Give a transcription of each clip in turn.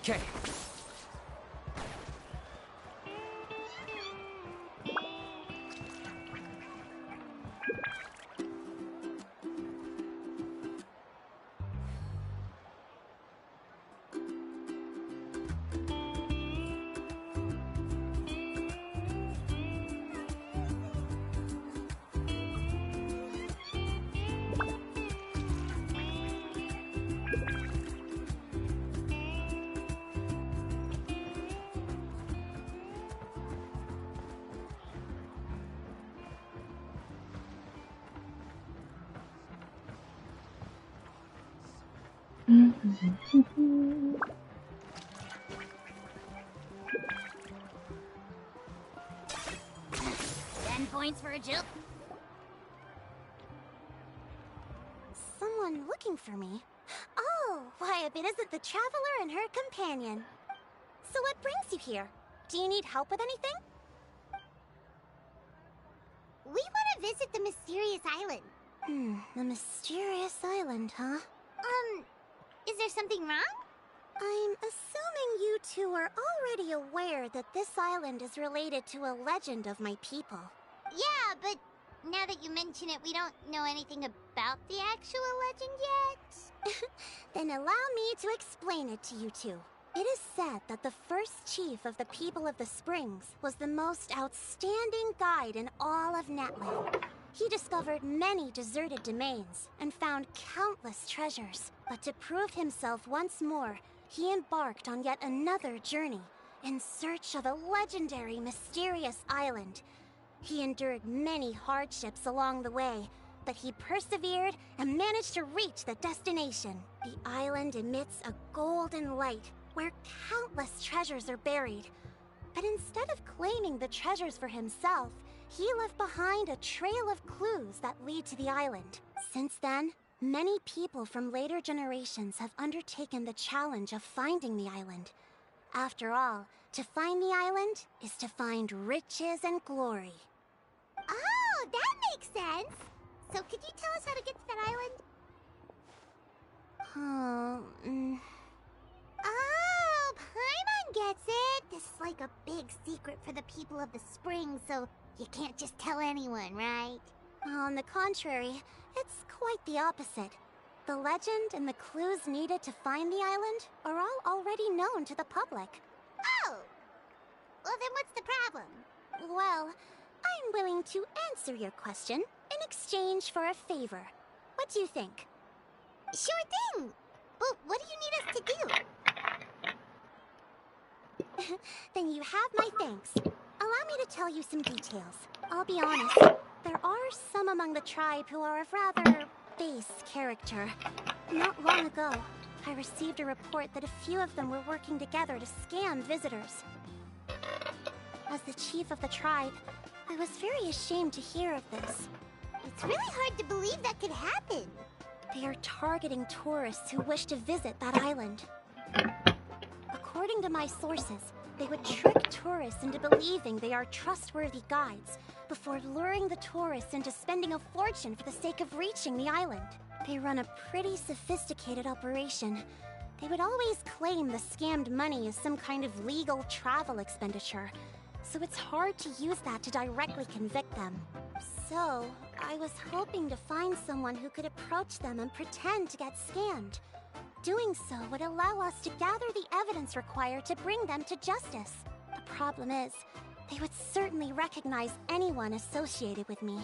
Okay. Points for a Jill. Someone looking for me? Oh, why, if it isn't the Traveler and her companion. So what brings you here? Do you need help with anything? We want to visit the mysterious island. The mysterious island, huh? Is there something wrong? I'm assuming you two are already aware that this island is related to a legend of my people. Yeah, but now that you mention it, we don't know anything about the actual legend yet. Then allow me to explain it to you two. It is said that the first chief of the people of the Springs was the most outstanding guide in all of Natlan. He discovered many deserted domains and found countless treasures. But to prove himself once more, he embarked on yet another journey in search of a legendary, mysterious island. He endured many hardships along the way, but he persevered and managed to reach the destination. The island emits a golden light where countless treasures are buried. But instead of claiming the treasures for himself, he left behind a trail of clues that lead to the island. Since then, many people from later generations have undertaken the challenge of finding the island. After all, to find the island is to find riches and glory. Oh, that makes sense! So could you tell us how to get to that island? Oh, Paimon gets it! This is like a big secret for the people of the Spring, so you can't just tell anyone, right? On the contrary, it's quite the opposite. The legend and the clues needed to find the island are all already known to the public. Oh! Well, then what's the problem? Well, I'm willing to answer your question in exchange for a favor. What do you think? Sure thing! But what do you need us to do? Then you have my thanks. Allow me to tell you some details. I'll be honest, there are some among the tribe who are of rather base character. Not long ago, I received a report that a few of them were working together to scam visitors. As the chief of the tribe, I was very ashamed to hear of this. It's really hard to believe that could happen. They are targeting tourists who wish to visit that island. According to my sources, they would trick tourists into believing they are trustworthy guides before luring the tourists into spending a fortune for the sake of reaching the island. They run a pretty sophisticated operation. They would always claim the scammed money is some kind of legal travel expenditure, so it's hard to use that to directly convict them. So, I was hoping to find someone who could approach them and pretend to get scammed. Doing so would allow us to gather the evidence required to bring them to justice. The problem is, they would certainly recognize anyone associated with me,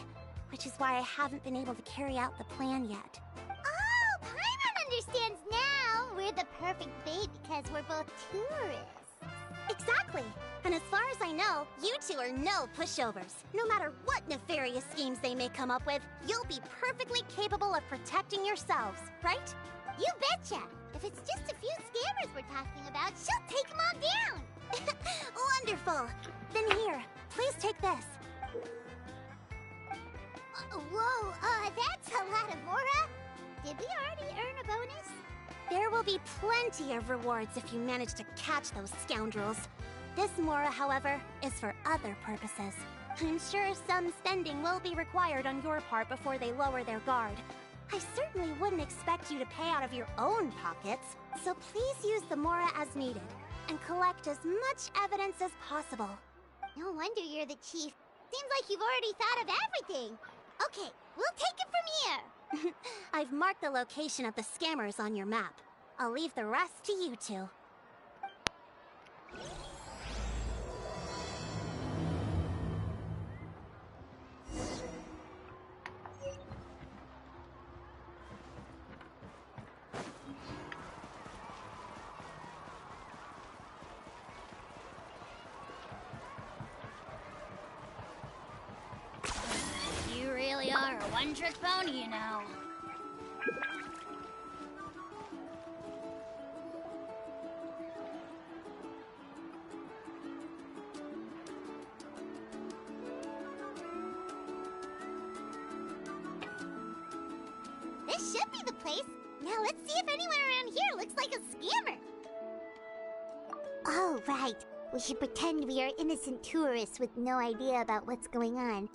which is why I haven't been able to carry out the plan yet. Oh, Paimon understands now! We're the perfect bait because we're both tourists. Exactly! And as far as I know, you two are no pushovers. No matter what nefarious schemes they may come up with, you'll be perfectly capable of protecting yourselves, right? You betcha! If it's just a few scammers we're talking about, she'll take them all down! Wonderful! Then here, please take this. Whoa, that's a lot of Mora! Did we already earn a bonus? There will be plenty of rewards if you manage to catch those scoundrels. This Mora, however, is for other purposes. I'm sure some spending will be required on your part before they lower their guard. I certainly wouldn't expect you to pay out of your own pockets, so please use the Mora as needed, and collect as much evidence as possible. No wonder you're the chief. Seems like you've already thought of everything. Okay, we'll take it from here. I've marked the location of the scammers on your map. I'll leave the rest to you two. You really are a one-trick pony, you know. This should be the place. Now let's see if anyone around here looks like a scammer. Oh, right. We should pretend we are innocent tourists with no idea about what's going on.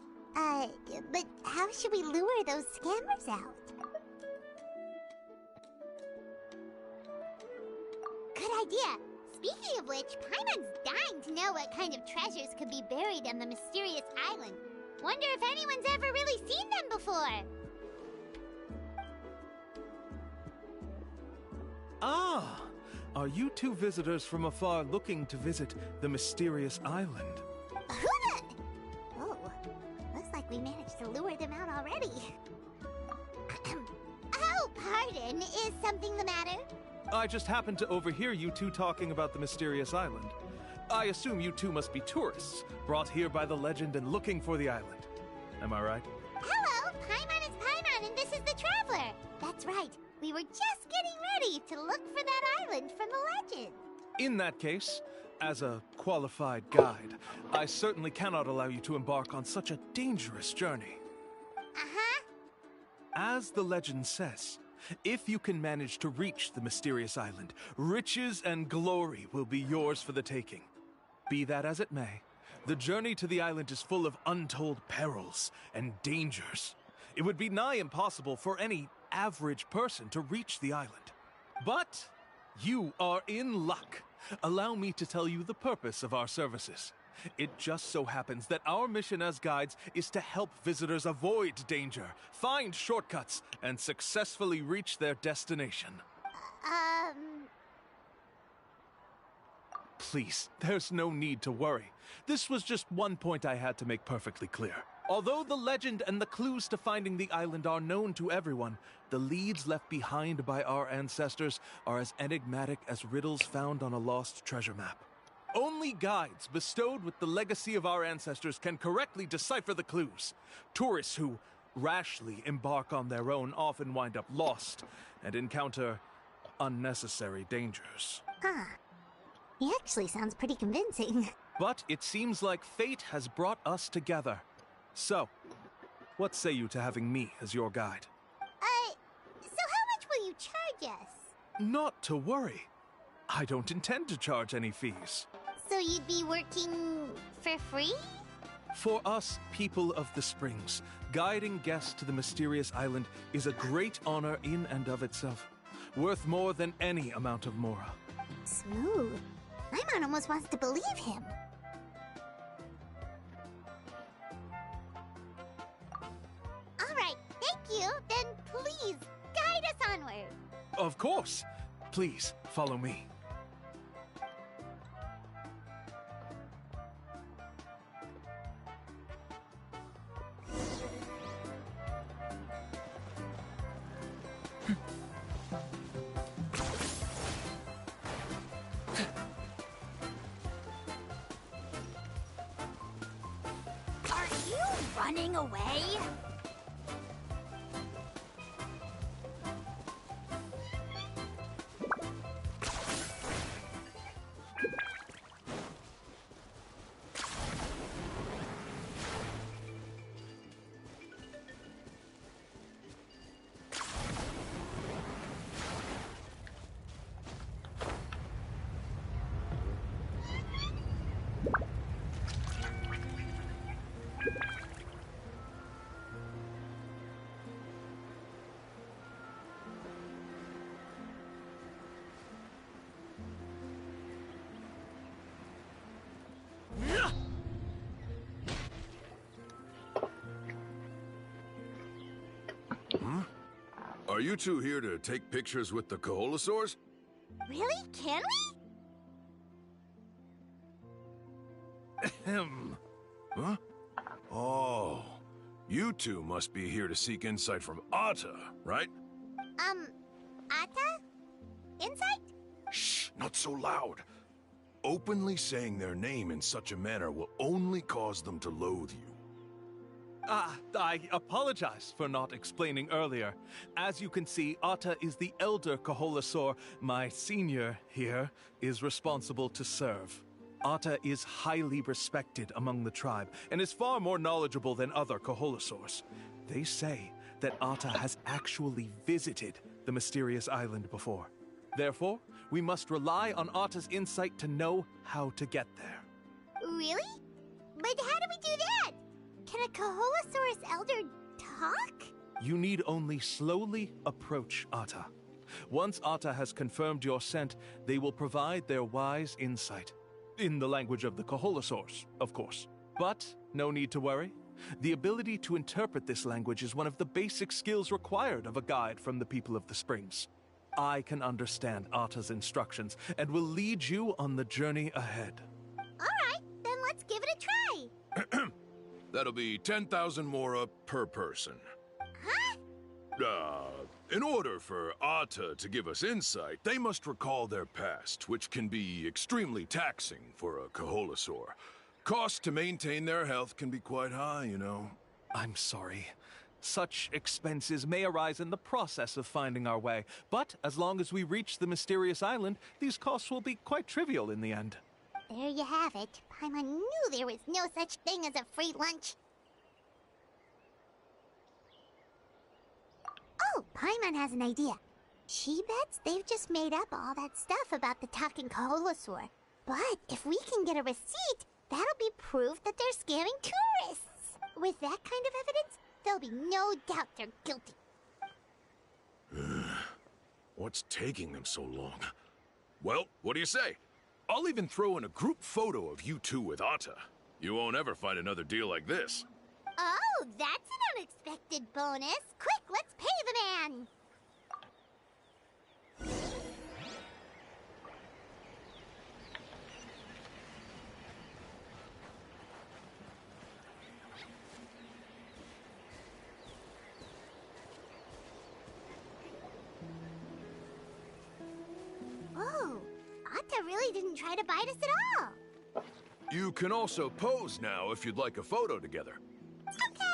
But how should we lure those scammers out? Good idea. Speaking of which, Paimon's dying to know what kind of treasures could be buried on the mysterious island. Wonder if anyone's ever really seen them before. Ah! Are you two visitors from afar looking to visit the mysterious island? Who the... Oh, looks like we managed to lure them out already. Oh, pardon. Is something the matter? I just happened to overhear you two talking about the mysterious island. I assume you two must be tourists, brought here by the legend and looking for the island. Am I right? Hello, Paimon is Paimon, and this is the Traveler. That's right. We were just getting ready to look for that island from the legend. In that case, as a qualified guide, I certainly cannot allow you to embark on such a dangerous journey. Uh-huh. As the legend says, if you can manage to reach the mysterious island, riches and glory will be yours for the taking. Be that as it may, the journey to the island is full of untold perils and dangers. It would be nigh impossible for any average person to reach the island. But you are in luck. Allow me to tell you the purpose of our services. It just so happens that our mission as guides is to help visitors avoid danger, find shortcuts, and successfully reach their destination. Please, there's no need to worry. This was just one point I had to make perfectly clear. Although the legend and the clues to finding the island are known to everyone, the leads left behind by our ancestors are as enigmatic as riddles found on a lost treasure map. Only guides bestowed with the legacy of our ancestors can correctly decipher the clues. Tourists who rashly embark on their own often wind up lost and encounter unnecessary dangers. Huh. He actually sounds pretty convincing. But it seems like fate has brought us together. So, what say you to having me as your guide? So how much will you charge us? Not to worry. I don't intend to charge any fees. So you'd be working for free? For us, people of the Springs, guiding guests to the mysterious island is a great honor in and of itself, worth more than any amount of Mora. Smooth. Paimon almost wants to believe him. All right, thank you. Then please, guide us onward. Of course. Please, follow me. Are you running away? Are you two here to take pictures with the Koholosaurs? Really? Can we? Ahem. Huh? Oh, you two must be here to seek insight from Atta, right? Atta? Insight? Shh, not so loud. Openly saying their name in such a manner will only cause them to loathe you. I apologize for not explaining earlier. As you can see, Atta is the elder Koholosaur. My senior here is responsible to serve. Atta is highly respected among the tribe and is far more knowledgeable than other Koholosaurs. They say that Atta has actually visited the mysterious island before. Therefore, we must rely on Atta's insight to know how to get there. Really? But how do we do that? Can a Koholosaurus elder talk? You need only slowly approach Atta. Once Atta has confirmed your scent, they will provide their wise insight. In the language of the Koholosaurs, of course. But no need to worry. The ability to interpret this language is one of the basic skills required of a guide from the people of the Springs. I can understand Atta's instructions and will lead you on the journey ahead. Alright, then let's give it a try. That'll be 10,000 mora per person. Huh? In order for Atta to give us insight, they must recall their past, which can be extremely taxing for a Koholosaur. Cost to maintain their health can be quite high, you know. I'm sorry. Such expenses may arise in the process of finding our way, but as long as we reach the mysterious island, these costs will be quite trivial in the end. There you have it. Paimon knew there was no such thing as a free lunch. Oh, Paimon has an idea. She bets they've just made up all that stuff about the talking Koholosaur. But if we can get a receipt, that'll be proof that they're scamming tourists. With that kind of evidence, there'll be no doubt they're guilty. What's taking them so long? Well, what do you say? I'll even throw in a group photo of you two with Atta. You won't ever find another deal like this. Oh, that's an unexpected bonus. Quick, let's pay the man. Oh, Atta really didn't try to bite us at all. You can also pose now if you'd like a photo together. Okay.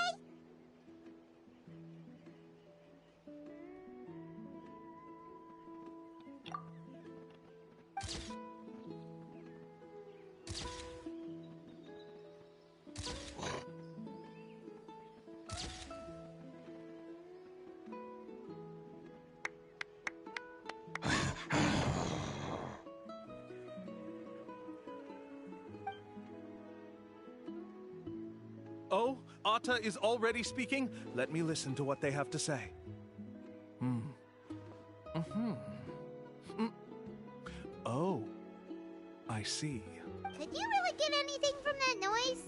Oh, Atta is already speaking? Let me listen to what they have to say. Oh, I see. Could you really get anything from that noise?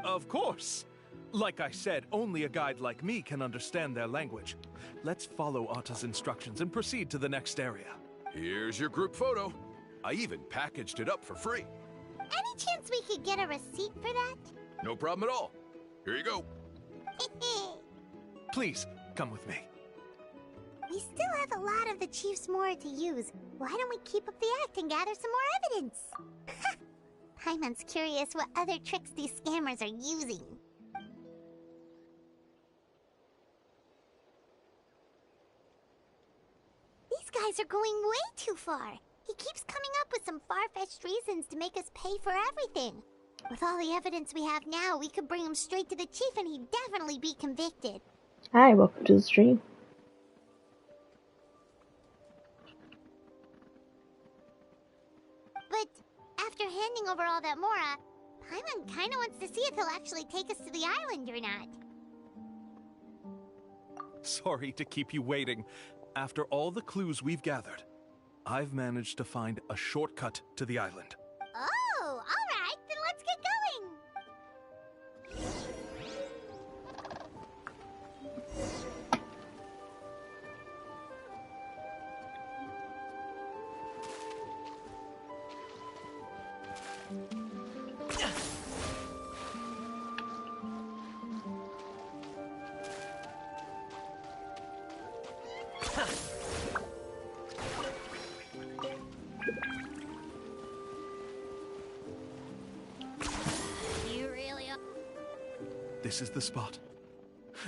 Of course. Like I said, only a guide like me can understand their language. Let's follow Atta's instructions and proceed to the next area. Here's your group photo. I even packaged it up for free. Any chance we could get a receipt for that? No problem at all. Here you go. Please, come with me. We still have a lot of the Chief's Mora to use. Why don't we keep up the act and gather some more evidence? Paimon's curious what other tricks these scammers are using. These guys are going way too far. He keeps coming up with some far-fetched reasons to make us pay for everything. With all the evidence we have now, we could bring him straight to the chief and he'd definitely be convicted. Hi, welcome to the stream. But after handing over all that Mora, Paimon kinda wants to see if he'll actually take us to the island or not. Sorry to keep you waiting. After all the clues we've gathered, I've managed to find a shortcut to the island. Oh, alright, then let's get going! This is the spot.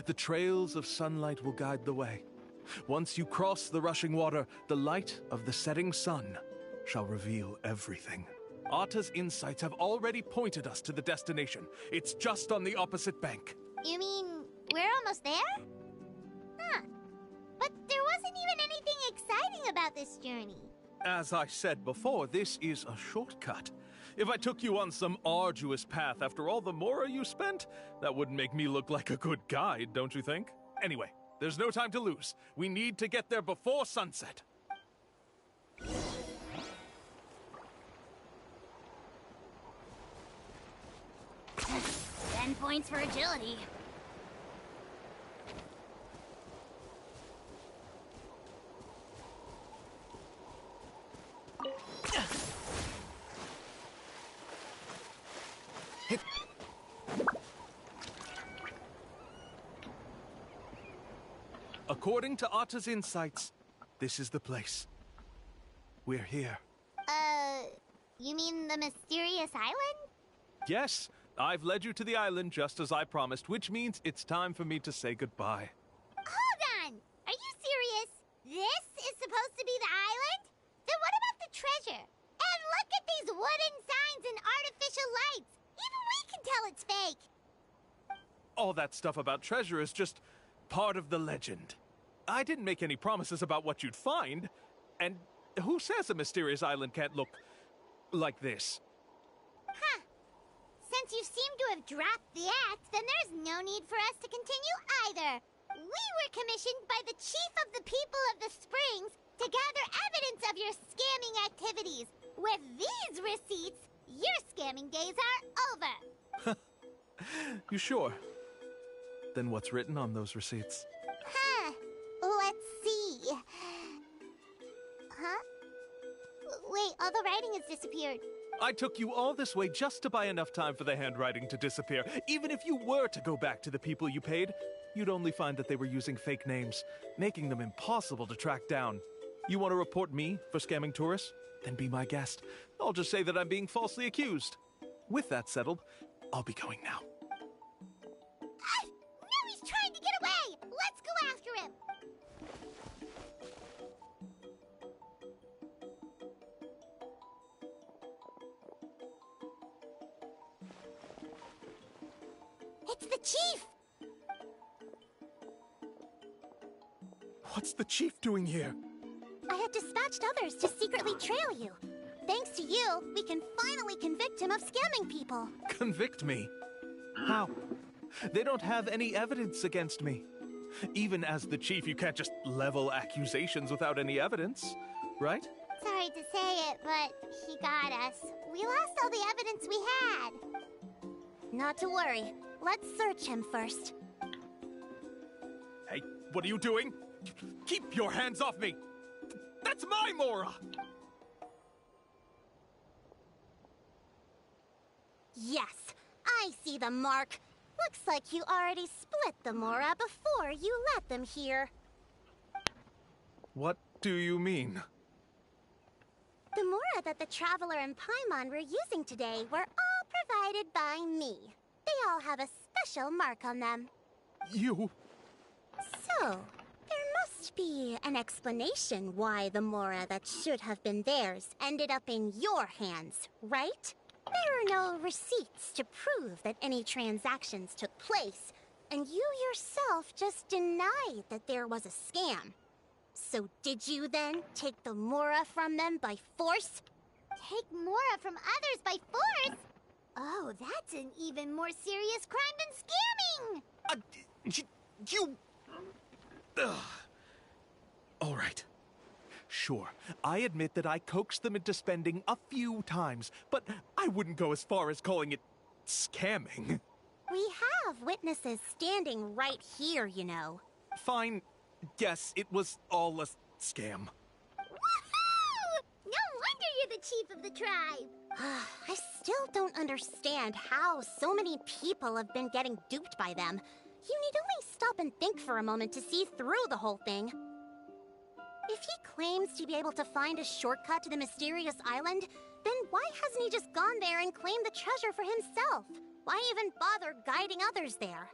The trails of sunlight will guide the way. Once you cross the rushing water, the light of the setting sun shall reveal everything. Atta's insights have already pointed us to the destination. It's just on the opposite bank. You mean we're almost there? Huh. But there wasn't even anything exciting about this journey. As I said before, this is a shortcut. If I took you on some arduous path after all the mora you spent, that wouldn't make me look like a good guide, don't you think? Anyway, there's no time to lose. We need to get there before sunset. 10 points for agility. According to Atta's insights, this is the place. We're here. You mean the mysterious island? Yes, I've led you to the island just as I promised, which means it's time for me to say goodbye. Hold on! Are you serious? This is supposed to be the island? Then what about the treasure? And look at these wooden signs and artificial lights! Even we can tell it's fake! All that stuff about treasure is just part of the legend. I didn't make any promises about what you'd find. And who says a mysterious island can't look like this? Huh. Since you seem to have dropped the act, then there's no need for us to continue either. We were commissioned by the chief of the people of the Springs to gather evidence of your scamming activities. With these receipts, your scamming days are over. You sure? Then what's written on those receipts? Huh. Let's see. Huh? Wait, all the writing has disappeared. I took you all this way just to buy enough time for the handwriting to disappear. Even if you were to go back to the people you paid, you'd only find that they were using fake names, making them impossible to track down. You want to report me for scamming tourists? Then be my guest. I'll just say that I'm being falsely accused. With that settled, I'll be going now. Now he's trying to get away! Let's go after him! It's the chief! What's the chief doing here? I had dispatched others to secretly trail you. Thanks to you, we can finally convict him of scamming people. Convict me? How? They don't have any evidence against me. Even as the chief, you can't just level accusations without any evidence, right? Sorry to say it, but he got us. We lost all the evidence we had. Not to worry. Let's search him first. Hey, what are you doing? Keep your hands off me! That's my Mora! Yes, I see the mark. Looks like you already split the Mora before you let them here. What do you mean? The Mora that the Traveler and Paimon were using today were all provided by me. They all have a special mark on them. You... So, there must be an explanation why the Mora that should have been theirs ended up in your hands, right? There are no receipts to prove that any transactions took place, and you yourself just denied that there was a scam. So did you then take the Mora from them by force? Take Mora from others by force? Oh, that's an even more serious crime than scamming! You... Ugh. All right. Sure, I admit that I coaxed them into spending a few times, but I wouldn't go as far as calling it scamming. We have witnesses standing right here, you know. Fine. Yes, it was all a scam. Woohoo! No wonder you're the chief of the tribe! I still don't understand how so many people have been getting duped by them. You need only stop and think for a moment to see through the whole thing. If he claims to be able to find a shortcut to the mysterious island, then why hasn't he just gone there and claimed the treasure for himself? Why even bother guiding others there?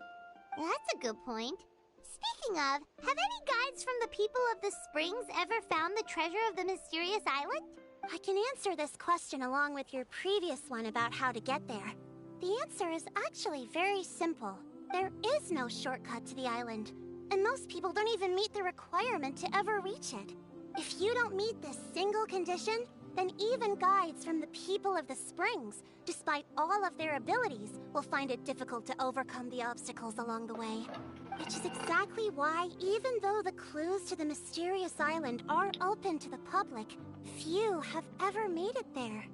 That's a good point. Speaking of, have any guides from the people of the Springs ever found the treasure of the mysterious island? I can answer this question along with your previous one about how to get there. The answer is actually very simple. There is no shortcut to the island, and most people don't even meet the requirement to ever reach it. If you don't meet this single condition, then even guides from the people of the Springs, despite all of their abilities, will find it difficult to overcome the obstacles along the way. Which is exactly why, even though the clues to the mysterious island are open to the public, few have ever made it there.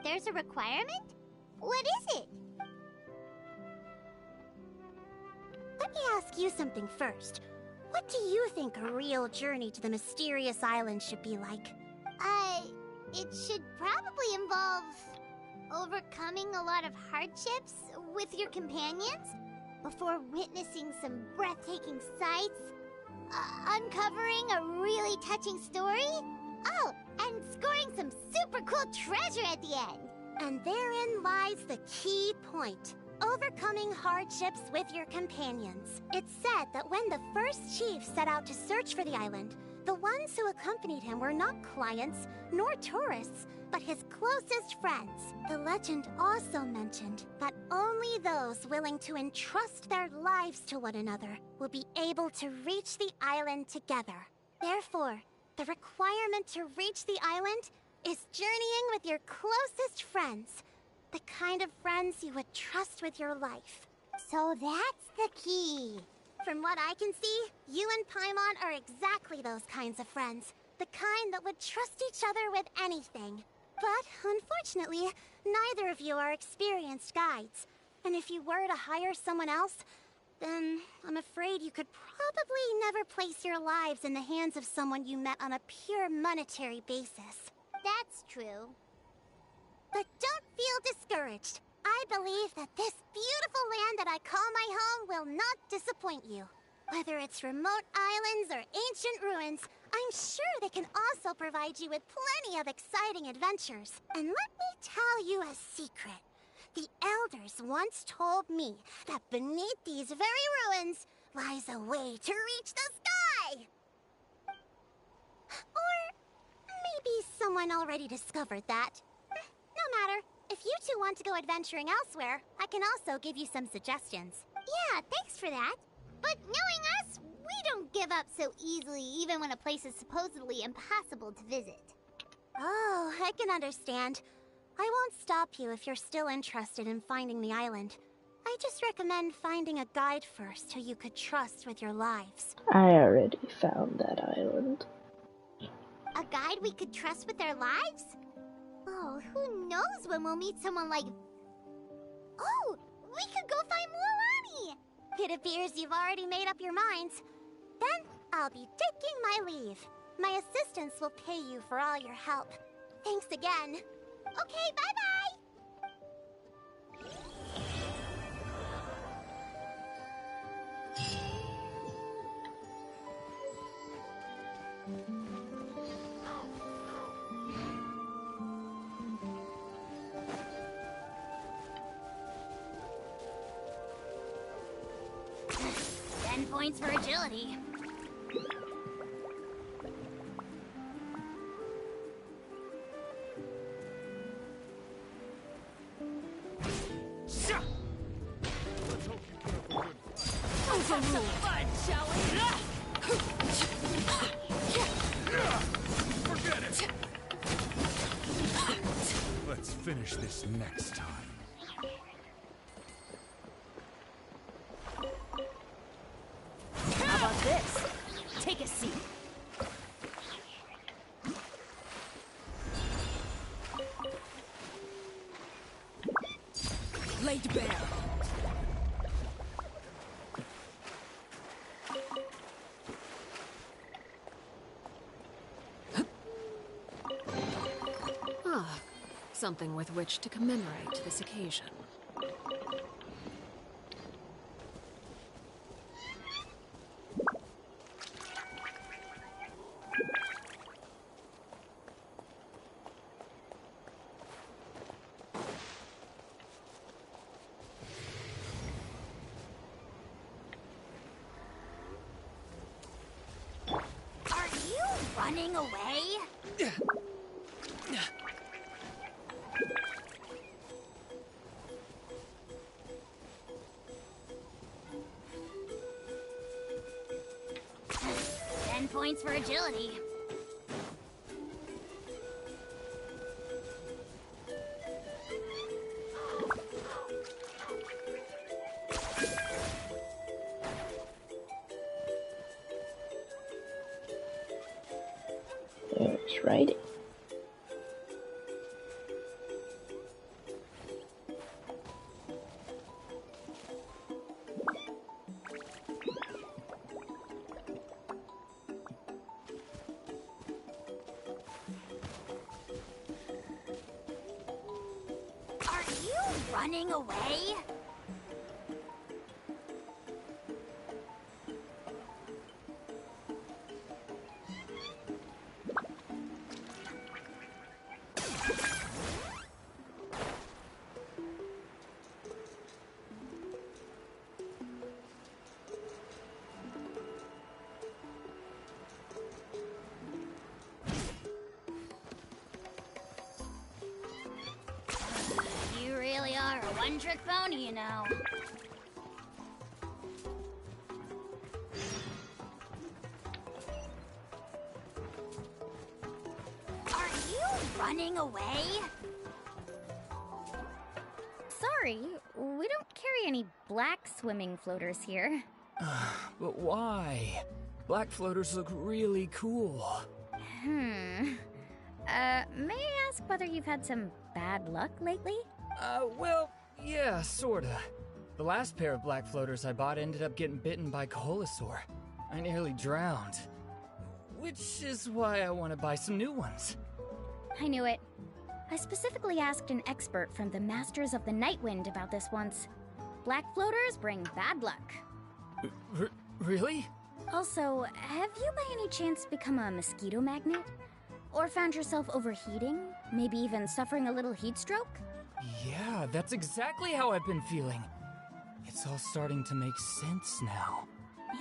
There's a requirement? What is it? Let me ask you something first. What do you think a real journey to the mysterious island should be like? It should probably involve overcoming a lot of hardships with your companions before witnessing some breathtaking sights, uncovering a really touching story, oh, and scoring some super cool treasure at the end. And therein lies the key point. Overcoming hardships with your companions. It's said that when the first chief set out to search for the island, the ones who accompanied him were not clients nor tourists, but his closest friends. The legend also mentioned that only those willing to entrust their lives to one another will be able to reach the island together. Therefore, the requirement to reach the island is journeying with your closest friends. The kind of friends you would trust with your life. So that's the key. From what I can see, you and Paimon are exactly those kinds of friends. The kind that would trust each other with anything. But, unfortunately, neither of you are experienced guides. And if you were to hire someone else, then I'm afraid you could probably never place your lives in the hands of someone you met on a pure monetary basis. That's true. But don't feel discouraged. I believe that this beautiful land that I call my home will not disappoint you. Whether it's remote islands or ancient ruins, I'm sure they can also provide you with plenty of exciting adventures. And let me tell you a secret. The elders once told me that beneath these very ruins lies a way to reach the sky. Or maybe someone already discovered that. No matter. If you two want to go adventuring elsewhere, I can also give you some suggestions. Yeah, thanks for that. But knowing us, we don't give up so easily even when a place is supposedly impossible to visit. Oh, I can understand. I won't stop you if you're still interested in finding the island. I just recommend finding a guide first who you could trust with your lives. I already found that island. A guide we could trust with our lives? Oh, who knows when we'll meet someone like... Oh, we could go find Mualani! It appears you've already made up your minds. Then, I'll be taking my leave. My assistants will pay you for all your help. Thanks again. Okay, bye-bye! Points for agility. Forget it! Let's finish this next time. How about this? Take a seat. Laid bare. Ah, something with which to commemorate this occasion. running away? 10 points for agility. There's writing. Are you running away? You really are a one-trick pony, you know. Are you running away? Sorry, we don't carry any black swimming floaters here. But why? Black floaters look really cool. May I ask whether you've had some bad luck lately? Well, yeah, sorta. The last pair of black floaters I bought ended up getting bitten by Coholosaur. I nearly drowned. Which is why I want to buy some new ones. I knew it. I specifically asked an expert from the Masters of the Nightwind about this once. Black floaters bring bad luck. Really? Also, have you by any chance become a mosquito magnet? Or found yourself overheating? Maybe even suffering a little heat stroke? Yeah, that's exactly how I've been feeling. It's all starting to make sense now.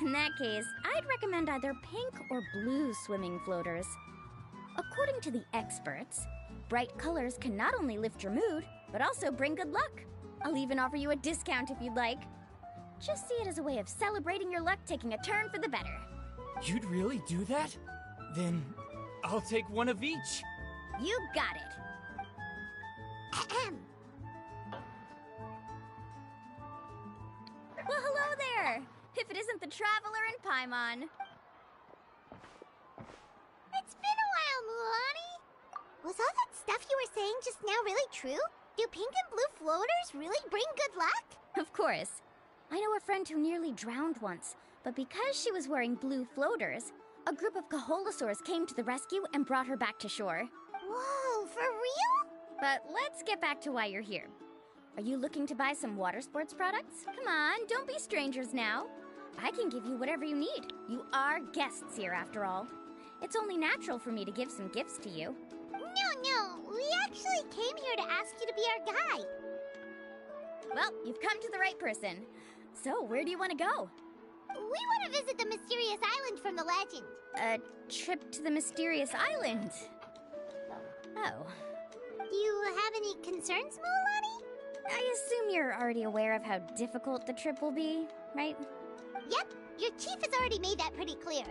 In that case, I'd recommend either pink or blue swimming floaters. According to the experts, bright colors can not only lift your mood, but also bring good luck. I'll even offer you a discount if you'd like. Just see it as a way of celebrating your luck taking a turn for the better. You'd really do that? Then I'll take one of each. You got it. Ahem. Well, hello there! If it isn't the Traveler and Paimon. It's been a while, Mulan. Was all that stuff you were saying just now really true? Do pink and blue floaters really bring good luck? Of course. I know a friend who nearly drowned once, but because she was wearing blue floaters, a group of Coholosaurs came to the rescue and brought her back to shore. Whoa, for real? But let's get back to why you're here. Are you looking to buy some water sports products? Come on, don't be strangers now. I can give you whatever you need. You are guests here, after all. It's only natural for me to give some gifts to you. No, we actually came here to ask you to be our guide. Well, you've come to the right person. So, where do you want to go? We want to visit the mysterious island from the legend. A trip to the mysterious island? Oh. Do you have any concerns, Mulan? I assume you're already aware of how difficult the trip will be, right? Yep, your chief has already made that pretty clear.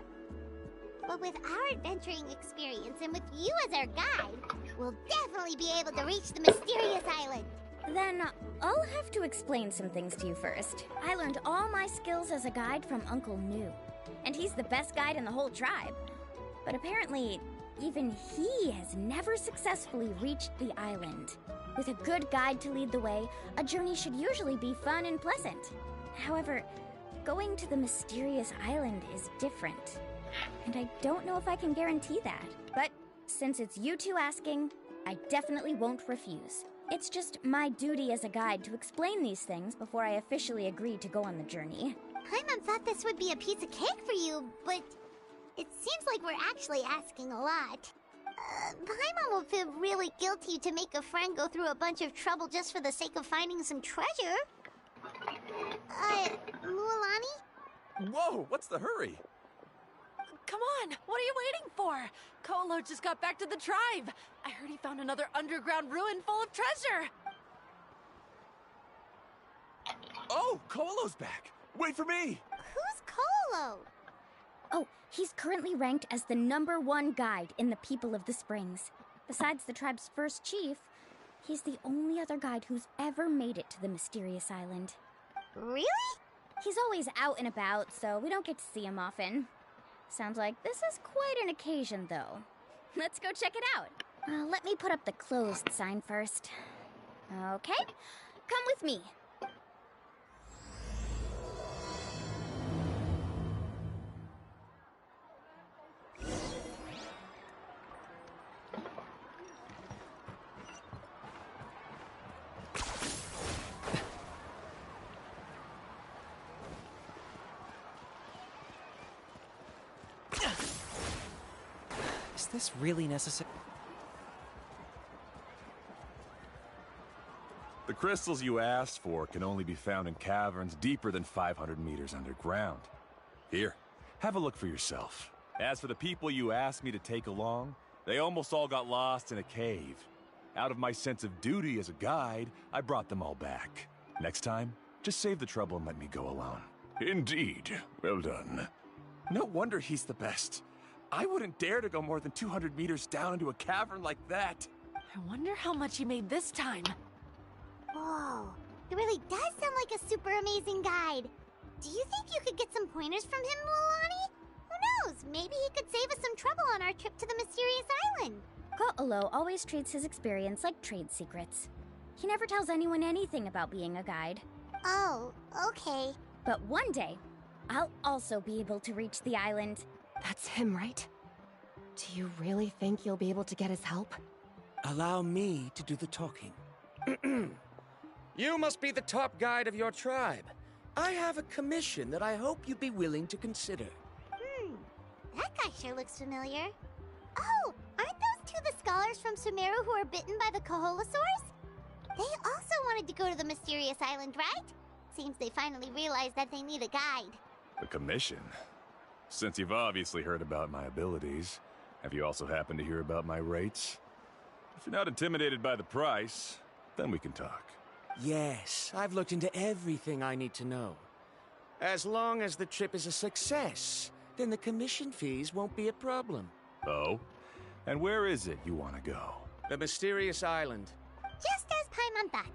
But with our adventuring experience and with you as our guide, we'll definitely be able to reach the mysterious island. Then I'll have to explain some things to you first. I learned all my skills as a guide from Uncle New, and he's the best guide in the whole tribe. But apparently, even he has never successfully reached the island. With a good guide to lead the way, a journey should usually be fun and pleasant. However, going to the mysterious island is different, and I don't know if I can guarantee that. But since it's you two asking, I definitely won't refuse. It's just my duty as a guide to explain these things before I officially agree to go on the journey. Paimon thought this would be a piece of cake for you, but it seems like we're actually asking a lot. Paimon will feel really guilty to make a friend go through a bunch of trouble just for the sake of finding some treasure. Mualani? Whoa, what's the hurry? Come on, what are you waiting for? Kolo just got back to the tribe. I heard he found another underground ruin full of treasure. Oh, Kolo's back! Wait for me! Who's Kolo? Oh, he's currently ranked as the #1 guide in the People of the Springs. Besides the tribe's first chief, he's the only other guide who's ever made it to the mysterious island. Really? He's always out and about, so we don't get to see him often. Sounds like this is quite an occasion, though. Let's go check it out. Let me put up the closed sign first. Okay, come with me. Is this really necessary? The crystals you asked for can only be found in caverns deeper than 500 meters underground. Here, have a look for yourself. As for the people you asked me to take along, they almost all got lost in a cave. Out of my sense of duty as a guide, I brought them all back. Next time, just save the trouble and let me go alone. Indeed. Well done. No wonder he's the best. I wouldn't dare to go more than 200 meters down into a cavern like that. I wonder how much he made this time. Whoa, it really does sound like a super amazing guide. Do you think you could get some pointers from him, Lilani? Who knows, maybe he could save us some trouble on our trip to the mysterious island. Ko'olo always treats his experience like trade secrets. He never tells anyone anything about being a guide. Oh, okay. But one day, I'll also be able to reach the island. That's him, right? Do you really think you'll be able to get his help? Allow me to do the talking. You must be the top guide of your tribe. I have a commission that I hope you'd be willing to consider. That guy sure looks familiar. Oh, aren't those two the scholars from Sumeru who were bitten by the Koholosaurs? They also wanted to go to the mysterious island, right? Seems they finally realized that they need a guide. A commission? Since you've obviously heard about my abilities, have you also happened to hear about my rates? If you're not intimidated by the price, then we can talk. Yes, I've looked into everything I need to know. As long as the trip is a success, then the commission fees won't be a problem. Oh? And where is it you want to go? The mysterious island. Just as Paimon thought.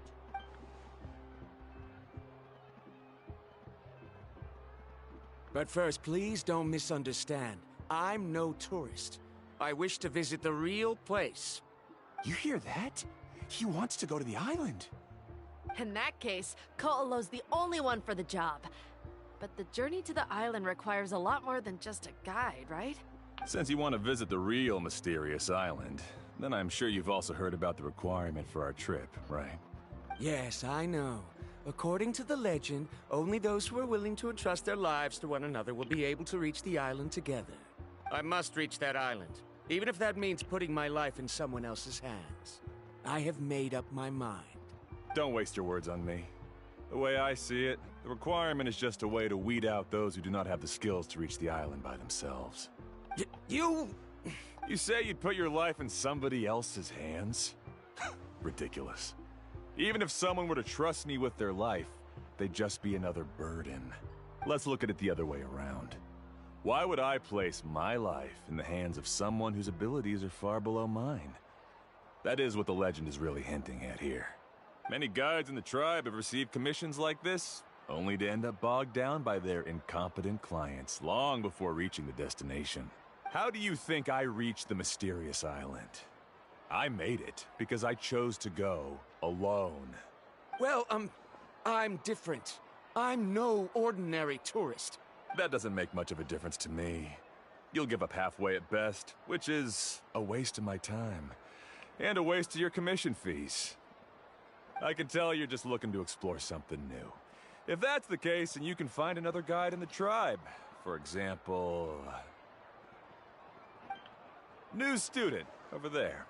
But first, please don't misunderstand. I'm no tourist. I wish to visit the real place. You hear that? He wants to go to the island. In that case, Ko'olo's the only one for the job. But the journey to the island requires a lot more than just a guide, right? Since you want to visit the real mysterious island, then I'm sure you've also heard about the requirement for our trip, right? Yes, I know. According to the legend, only those who are willing to entrust their lives to one another will be able to reach the island together. I must reach that island, even if that means putting my life in someone else's hands. I have made up my mind. Don't waste your words on me. The way I see it, the requirement is just a way to weed out those who do not have the skills to reach the island by themselves. You say you'd put your life in somebody else's hands? Ridiculous. Even if someone were to trust me with their life, they'd just be another burden. Let's look at it the other way around. Why would I place my life in the hands of someone whose abilities are far below mine? That is what the legend is really hinting at here. Many guides in the tribe have received commissions like this, only to end up bogged down by their incompetent clients long before reaching the destination. How do you think I reached the mysterious island? I made it because I chose to go alone. Well, I'm different. I'm no ordinary tourist. That doesn't make much of a difference to me. You'll give up halfway at best, which is a waste of my time. And a waste of your commission fees. I can tell you're just looking to explore something new. If that's the case, then you can find another guide in the tribe. For example... new student, over there.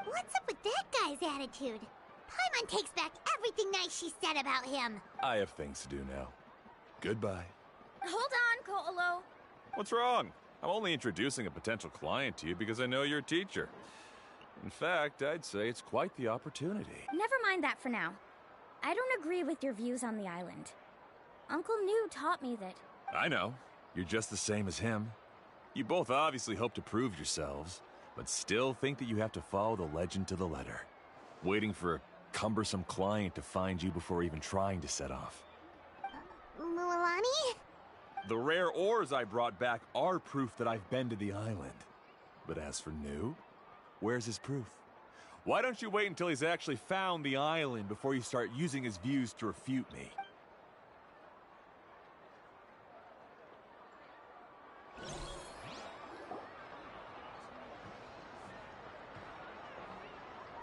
What's up with that guy's attitude? Paimon takes back everything nice she said about him. I have things to do now. Goodbye. Hold on, Ko'olo. What's wrong? I'm only introducing a potential client to you because I know you're a teacher. In fact, I'd say it's quite the opportunity. Never mind that for now. I don't agree with your views on the island. Uncle New taught me that... I know. You're just the same as him. You both obviously hope to prove yourselves, but still think that you have to follow the legend to the letter. Waiting for a cumbersome client to find you before even trying to set off. Mualani? The rare ores I brought back are proof that I've been to the island. But as for New, where's his proof? Why don't you wait until he's actually found the island before you start using his views to refute me?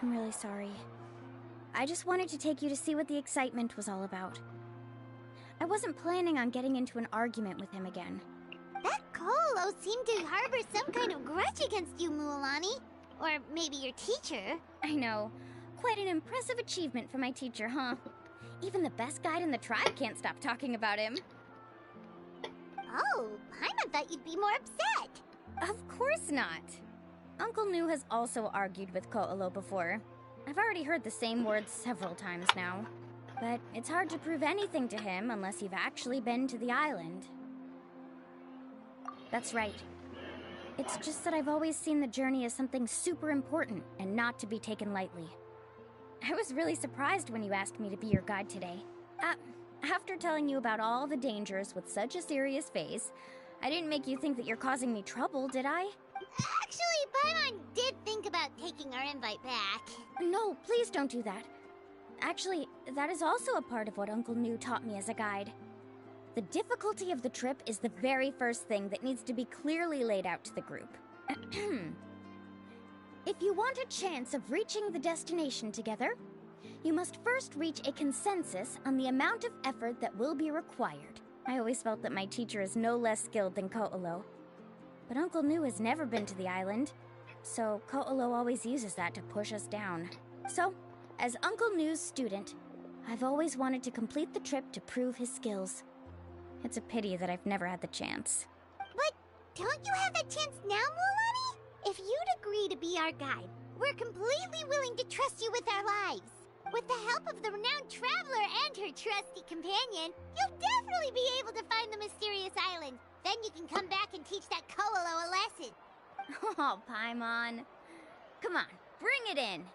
I'm really sorry. I just wanted to take you to see what the excitement was all about. I wasn't planning on getting into an argument with him again. That Colo seemed to harbor some kind of grudge against you, Mualani. Or maybe your teacher. I know. Quite an impressive achievement for my teacher, huh? Even the best guide in the tribe can't stop talking about him. Oh, Paimon thought you'd be more upset. Of course not. Uncle New has also argued with Ko'olo before. I've already heard the same words several times now. But it's hard to prove anything to him unless you've actually been to the island. That's right. It's just that I've always seen the journey as something super important and not to be taken lightly. I was really surprised when you asked me to be your guide today. After telling you about all the dangers with such a serious face, I didn't make you think that you're causing me trouble, did I? Actually, Paimon did think about taking our invite back. No, please don't do that. Actually, that is also a part of what Uncle New taught me as a guide. The difficulty of the trip is the very first thing that needs to be clearly laid out to the group. If you want a chance of reaching the destination together, you must first reach a consensus on the amount of effort that will be required. I always felt that my teacher is no less skilled than Ko'olo. But Uncle New has never been to the island, so Ko'olo always uses that to push us down. So, as Uncle New's student, I've always wanted to complete the trip to prove his skills. It's a pity that I've never had the chance. But don't you have that chance now, Mualani? If you'd agree to be our guide, we're completely willing to trust you with our lives. With the help of the renowned traveler and her trusty companion, you'll definitely be able to find the mysterious island. Then you can come back and teach that Ko'olo a lesson. Oh, Paimon. Come on, bring it in.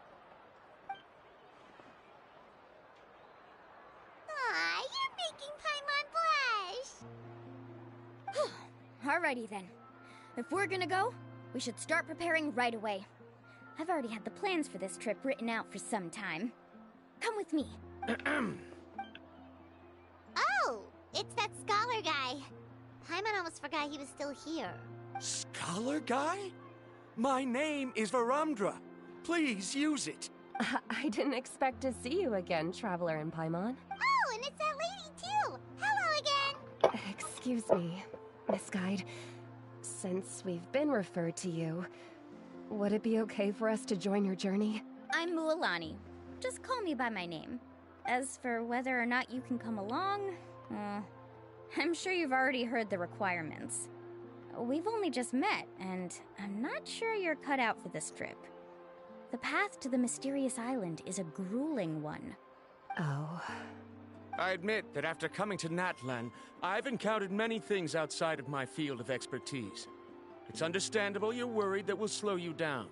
Aw, you're making Paimon blush. Alrighty then. If we're gonna go, we should start preparing right away. I've already had the plans for this trip written out for some time. Come with me. Oh, it's that scholar guy. Paimon almost forgot he was still here. Scholar guy? My name is Varamdra. Please use it. I didn't expect to see you again, Traveler in Paimon. Oh, and it's that lady too. Hello again. Excuse me, Miss Guide. Since we've been referred to you, would it be okay for us to join your journey? I'm Mualani. Just call me by my name. As for whether or not you can come along, I'm sure you've already heard the requirements. We've only just met, and I'm not sure you're cut out for this trip. The path to the mysterious island is a grueling one. Oh. I admit that after coming to Natlan, I've encountered many things outside of my field of expertise. It's understandable you're worried that we'll slow you down.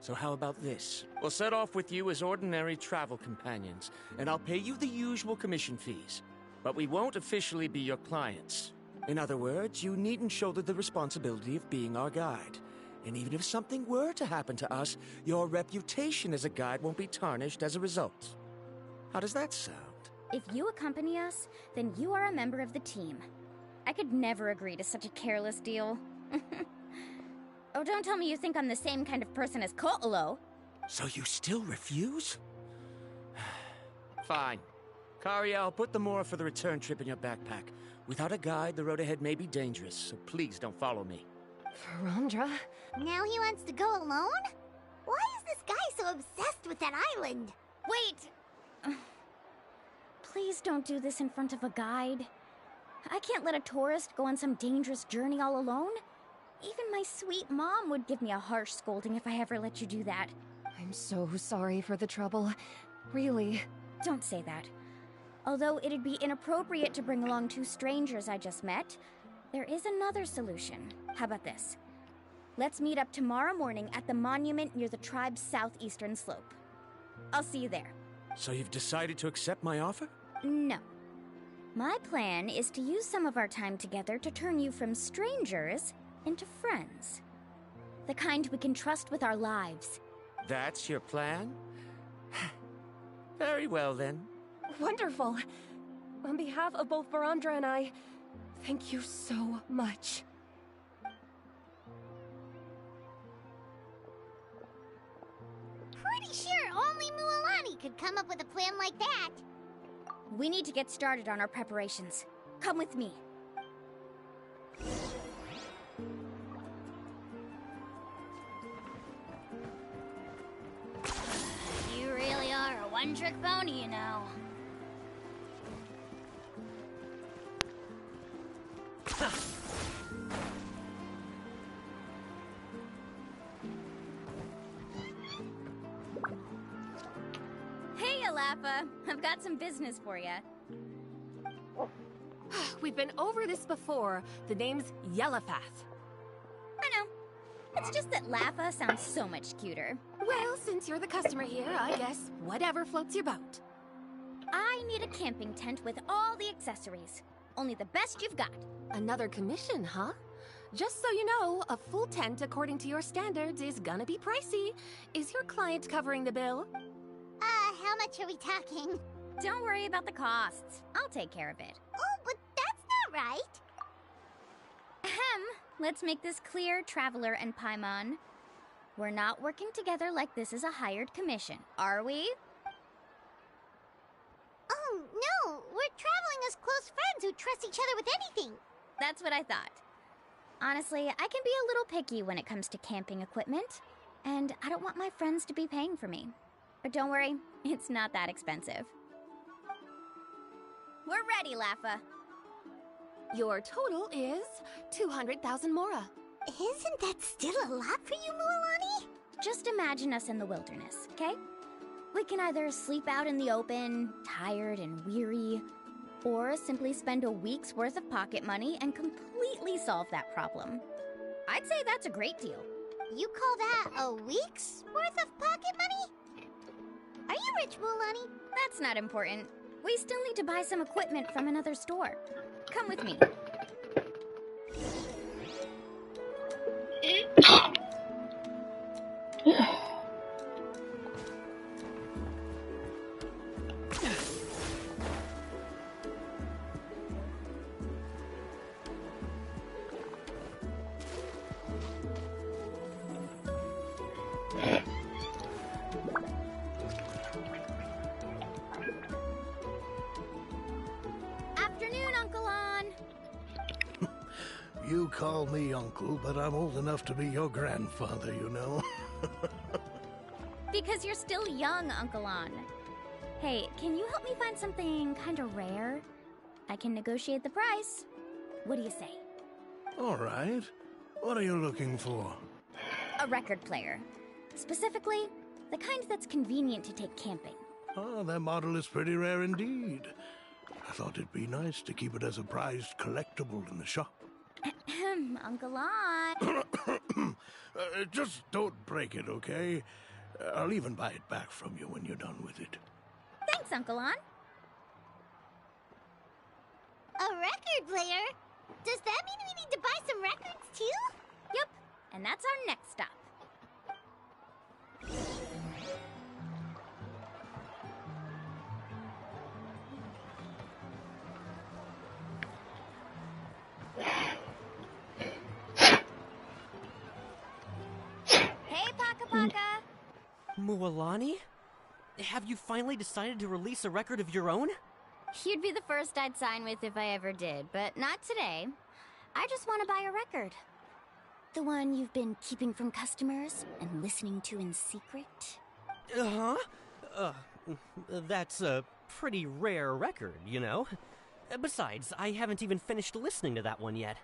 So how about this? We'll set off with you as ordinary travel companions, and I'll pay you the usual commission fees. But we won't officially be your clients. In other words, you needn't shoulder the responsibility of being our guide. And even if something were to happen to us, your reputation as a guide won't be tarnished as a result. How does that sound? If you accompany us, then you are a member of the team. I could never agree to such a careless deal. Oh, don't tell me you think I'm the same kind of person as Ko'olo. So you still refuse? Fine. Kariel, put the more for the return trip in your backpack. Without a guide, the road ahead may be dangerous, so please don't follow me. Varamdra? Now he wants to go alone? Why is this guy so obsessed with that island? Wait! Please don't do this in front of a guide. I can't let a tourist go on some dangerous journey all alone. Even my sweet mom would give me a harsh scolding if I ever let you do that. I'm so sorry for the trouble. Really. Don't say that. Although it'd be inappropriate to bring along two strangers I just met, there is another solution. How about this? Let's meet up tomorrow morning at the monument near the tribe's southeastern slope. I'll see you there. So you've decided to accept my offer? No. My plan is to use some of our time together to turn you from strangers into friends. The kind we can trust with our lives. That's your plan? Very well, then. Wonderful. On behalf of both Verandra and I, thank you so much. Pretty sure only Mualani could come up with a plan like that. We need to get started on our preparations. Come with me. You really are a one-trick pony, you know. Hey, Alafa. I've got some business for you. We've been over this before. The name's Yellowpath. I know. It's just that Lafa sounds so much cuter. Well, since you're the customer here, I guess whatever floats your boat. I need a camping tent with all the accessories. Only the best you've got. Another commission, huh? Just so you know, a full tent according to your standards is gonna be pricey. Is your client covering the bill? How much are we talking? Don't worry about the costs. I'll take care of it. Oh, but that's not right. Ahem. Let's make this clear, Traveler and Paimon. We're not working together like this is a hired commission, are we? Oh, no. We're traveling as close friends who trust each other with anything. That's what I thought. Honestly, I can be a little picky when it comes to camping equipment, and I don't want my friends to be paying for me. But don't worry, it's not that expensive. We're ready, Lafa. Your total is 200,000 mora. Isn't that still a lot for you, Mualani? Just imagine us in the wilderness, okay? We can either sleep out in the open, tired and weary, or simply spend a week's worth of pocket money and completely solve that problem. I'd say that's a great deal. You call that a week's worth of pocket money? Are you rich, Mualani? That's not important. We still need to buy some equipment from another store. Come with me. You call me uncle, but I'm old enough to be your grandfather, you know. Because you're still young, Uncle An. Hey, can you help me find something kind of rare? I can negotiate the price. What do you say? All right. What are you looking for? A record player. Specifically, the kind that's convenient to take camping. Oh, that model is pretty rare indeed. I thought it'd be nice to keep it as a prized collectible in the shop. Uncle An. Just don't break it, okay? I'll even buy it back from you when you're done with it. Thanks, Uncle An. A record player? Does that mean we need to buy some records too? Yep, and that's our next stop. Hey, Paka Paka! Mualani? Have you finally decided to release a record of your own? You'd be the first I'd sign with if I ever did, but not today. I just want to buy a record. The one you've been keeping from customers and listening to in secret? Uh-huh. That's a pretty rare record, you know? Besides, I haven't even finished listening to that one yet.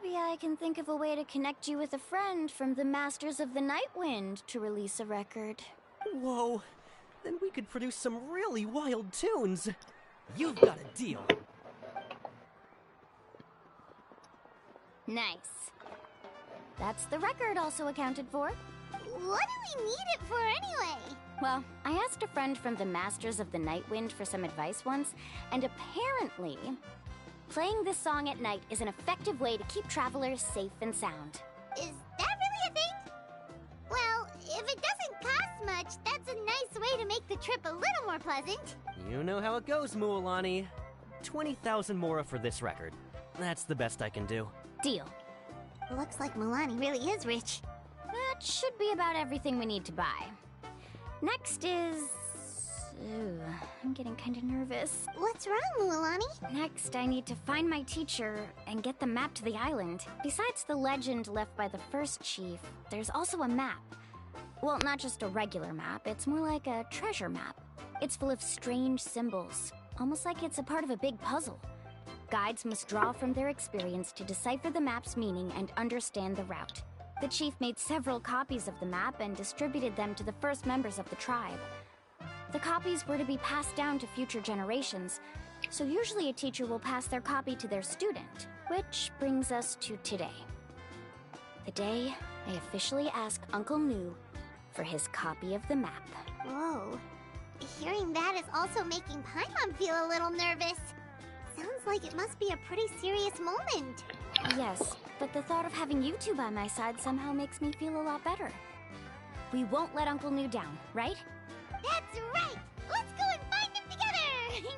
Maybe I can think of a way to connect you with a friend from the Masters of the Night Wind to release a record. Whoa, then we could produce some really wild tunes. You've got a deal. Nice. That's the record also accounted for. What do we need it for anyway? Well, I asked a friend from the Masters of the Night Wind for some advice once, and apparently, playing this song at night is an effective way to keep travelers safe and sound. Is that really a thing? Well, if it doesn't cost much, that's a nice way to make the trip a little more pleasant. You know how it goes, Mualani. 20,000 mora for this record. That's the best I can do. Deal. Looks like Milani really is rich. That should be about everything we need to buy. Next is... Ooh, I'm getting kinda nervous. What's wrong, Mualani? Next, I need to find my teacher and get the map to the island. Besides the legend left by the first chief, there's also a map. Well, not just a regular map, it's more like a treasure map. It's full of strange symbols, almost like it's a part of a big puzzle. Guides must draw from their experience to decipher the map's meaning and understand the route. The chief made several copies of the map and distributed them to the first members of the tribe. The copies were to be passed down to future generations, so usually a teacher will pass their copy to their student, which brings us to today. The day I officially ask Uncle Nu for his copy of the map. Whoa. Hearing that is also making Paimon feel a little nervous. Sounds like it must be a pretty serious moment. Yes, but the thought of having you two by my side somehow makes me feel a lot better. We won't let Uncle Nu down, right? That's right! Let's go and find them together!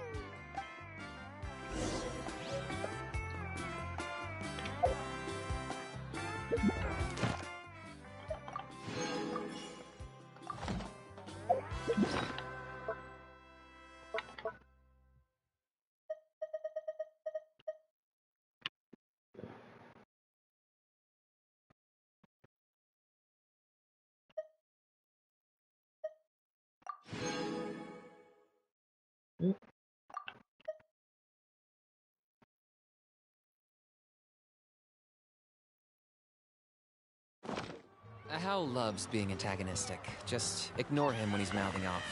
Hal loves being antagonistic. Just ignore him when he's mouthing off.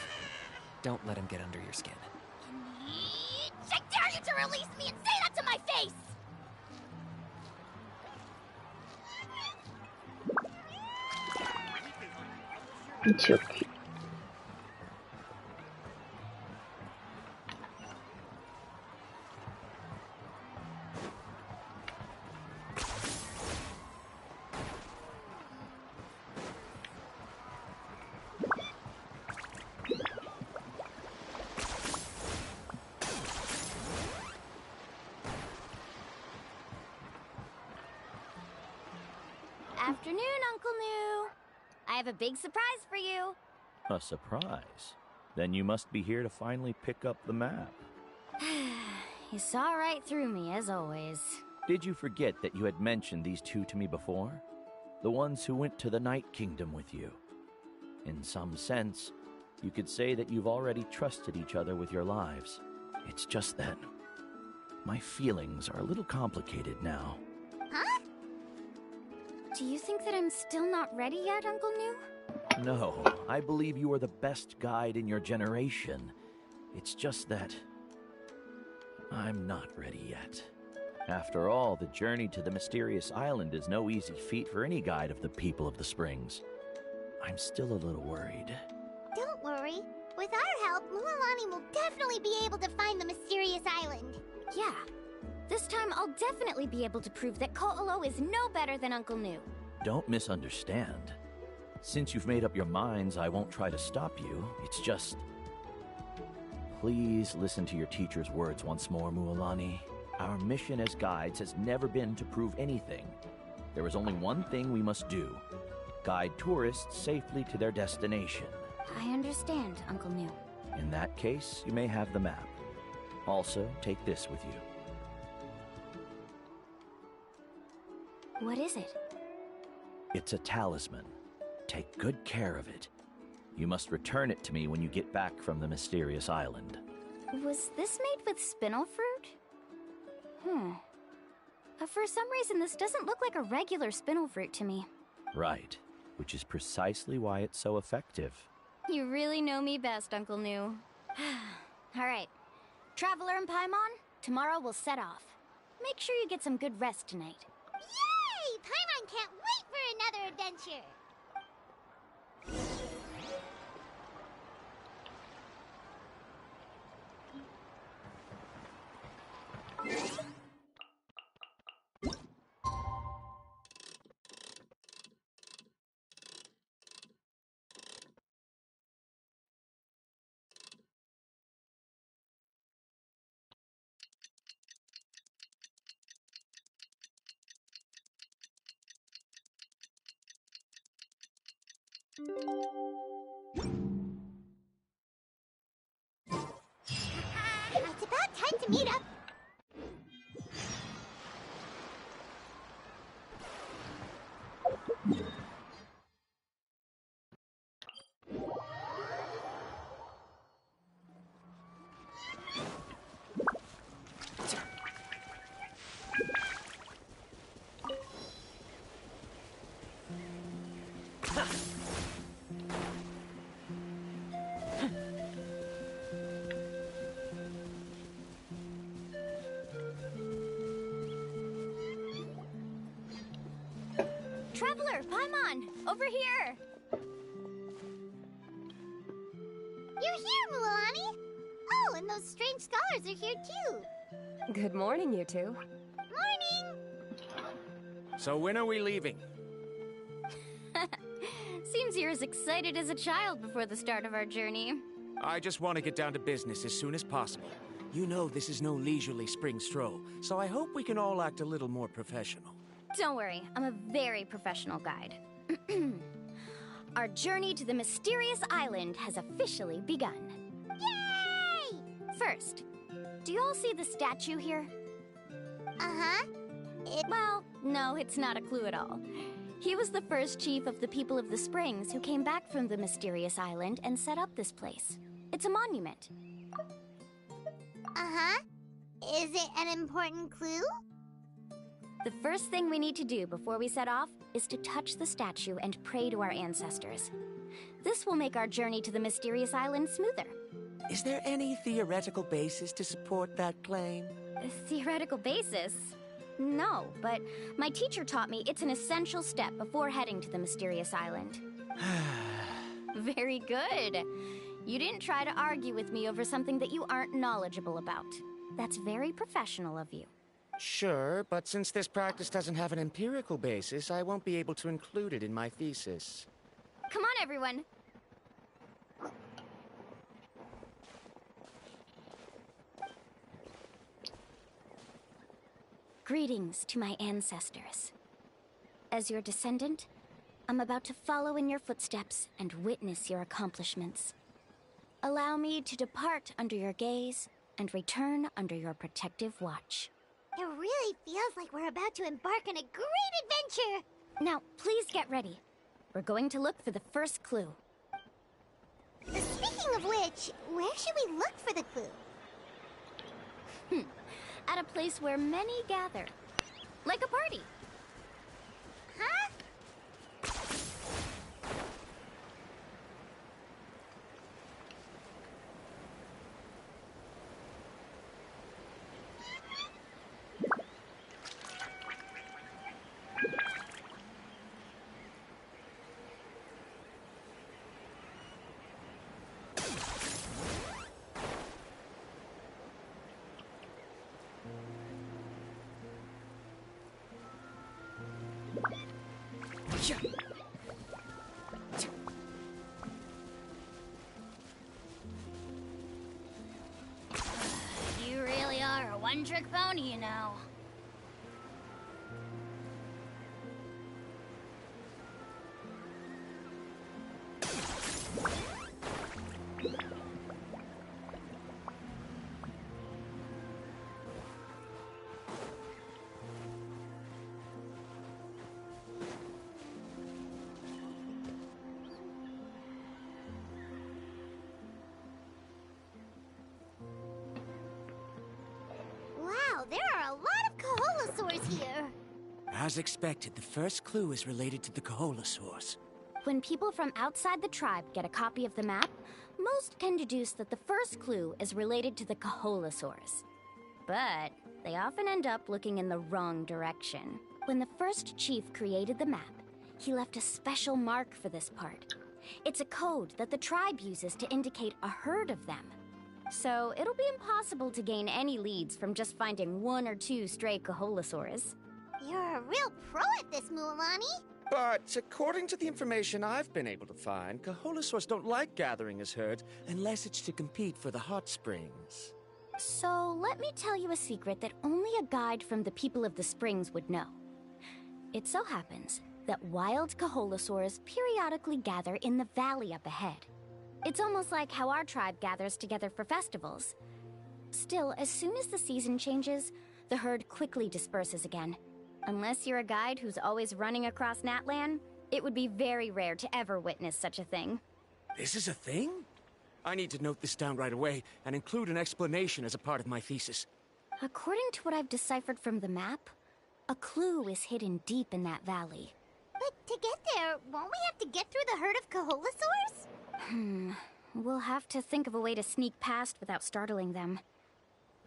Don't let him get under your skin. I dare you to release me and say that to my face! It's so cute. Afternoon, Uncle Nu. I have a big surprise for you. A surprise? Then you must be here to finally pick up the map. You saw right through me, as always. Did you forget that you had mentioned these two to me before? The ones who went to the Night Kingdom with you. In some sense, you could say that you've already trusted each other with your lives. It's just that my feelings are a little complicated now. Huh? Do you think that I'm still not ready yet, Uncle Nu? No, I believe you are the best guide in your generation. It's just that I'm not ready yet. After all, the journey to the mysterious island is no easy feat for any guide of the people of the Springs. I'm still a little worried. Don't worry. With our help, Mualani will definitely be able to find the mysterious island. Yeah. This time I'll definitely be able to prove that Ko'olo is no better than Uncle Nu. Don't misunderstand. Since you've made up your minds, I won't try to stop you. It's just... Please listen to your teacher's words once more, Mualani. Our mission as guides has never been to prove anything. There is only one thing we must do. Guide tourists safely to their destination. I understand, Uncle Nu. In that case, you may have the map. Also, take this with you. What is it? It's a talisman. Take good care of it. You must return it to me when you get back from the mysterious island. Was this made with spinel fruit? For some reason, this doesn't look like a regular spinel fruit to me. Right, which is precisely why it's so effective. You really know me best, Uncle New. Alright. Traveler and Paimon, tomorrow we'll set off. Make sure you get some good rest tonight. Yay! Paimon can't wait for another adventure! It's about time to meet up. Traveler, Paimon, over here! You're here, Mualani! Oh, and those strange scholars are here too! Good morning, you two. Morning! So when are we leaving? Seems you're as excited as a child before the start of our journey. I just want to get down to business as soon as possible. You know this is no leisurely spring stroll, so I hope we can all act a little more professional. Don't worry, I'm a very professional guide. Our journey to the mysterious island has officially begun. Yay! First, do you all see the statue here? Uh-huh. Well, no, it's not a clue at all. He was the first chief of the people of the Springs who came back from the mysterious island and set up this place. It's a monument. Uh-huh. Is it an important clue? The first thing we need to do before we set off is to touch the statue and pray to our ancestors. This will make our journey to the mysterious island smoother. Is there any theoretical basis to support that claim? A theoretical basis? No, but my teacher taught me it's an essential step before heading to the mysterious island. Very good. You didn't try to argue with me over something that you aren't knowledgeable about. That's very professional of you. Sure, but since this practice doesn't have an empirical basis, I won't be able to include it in my thesis. Come on, everyone. Greetings to my ancestors. As your descendant, I'm about to follow in your footsteps and witness your accomplishments. Allow me to depart under your gaze and return under your protective watch. It really feels like we're about to embark on a great adventure! Now, please get ready. We're going to look for the first clue. Speaking of which, where should we look for the clue? At a place where many gather. Like a party. Huh? You really are a one-trick pony, you know. Wow, there are a lot As expected, the first clue is related to the Kaholasaurs. When people from outside the tribe get a copy of the map, most can deduce that the first clue is related to the Kaholasaurs. But they often end up looking in the wrong direction. When the first chief created the map, he left a special mark for this part. It's a code that the tribe uses to indicate a herd of them. So it'll be impossible to gain any leads from just finding 1 or 2 stray Kaholasaurs. You're a real pro at this, Mualani. But according to the information I've been able to find, Kaholasaurs don't like gathering as herds unless it's to compete for the hot springs. So let me tell you a secret that only a guide from the people of the springs would know. It so happens that wild Kaholasaurs periodically gather in the valley up ahead. It's almost like how our tribe gathers together for festivals. Still, as soon as the season changes, the herd quickly disperses again. Unless you're a guide who's always running across Natlan, it would be very rare to ever witness such a thing. This is a thing? I need to note this down right away and include an explanation as a part of my thesis. According to what I've deciphered from the map, a clue is hidden deep in that valley. But to get there, won't we have to get through the herd of Kaholasaurs? We'll have to think of a way to sneak past without startling them.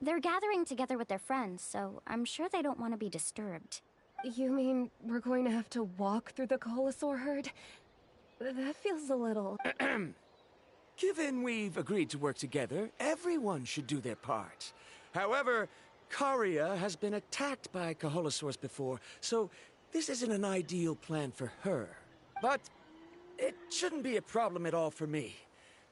They're gathering together with their friends, so I'm sure they don't want to be disturbed. You mean we're going to have to walk through the Kaholasaur herd? That feels a little... Given we've agreed to work together, everyone should do their part. However, Karia has been attacked by Kaholasaurs before, so this isn't an ideal plan for her. But it shouldn't be a problem at all for me.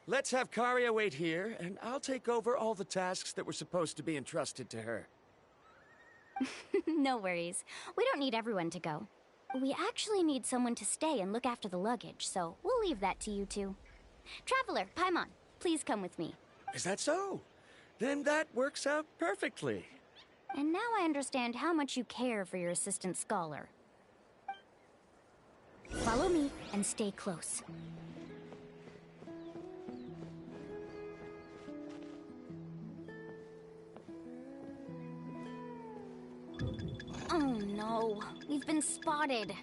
Let's have Karia wait here, and I'll take over all the tasks that were supposed to be entrusted to her. No worries. We don't need everyone to go. We actually need someone to stay and look after the luggage, so we'll leave that to you two. Traveler, Paimon, please come with me. Is that so? Then that works out perfectly. And now I understand how much you care for your assistant scholar. Follow me and stay close. Oh no, we've been spotted.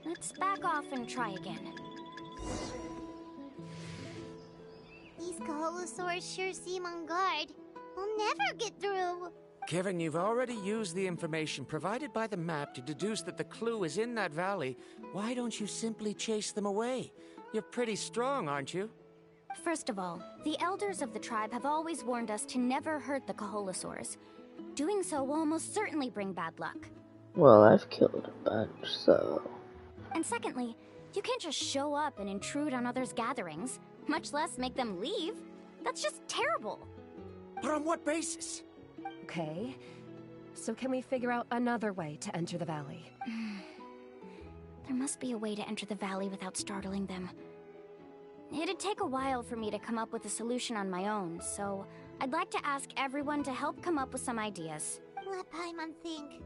Let's back off and try again. These Kaholasaurs sure seem on guard. We'll never get through. Given you've already used the information provided by the map to deduce that the clue is in that valley, why don't you simply chase them away? You're pretty strong, aren't you? First of all, the elders of the tribe have always warned us to never hurt the Kaholasaurs. Doing so will almost certainly bring bad luck. Well, I've killed a bunch, so... And secondly, you can't just show up and intrude on others' gatherings, much less make them leave. That's just terrible. But on what basis? Okay, so can we figure out another way to enter the valley? There must be a way to enter the valley without startling them. It'd take a while for me to come up with a solution on my own, so I'd like to ask everyone to help come up with some ideas. Let Paimon think.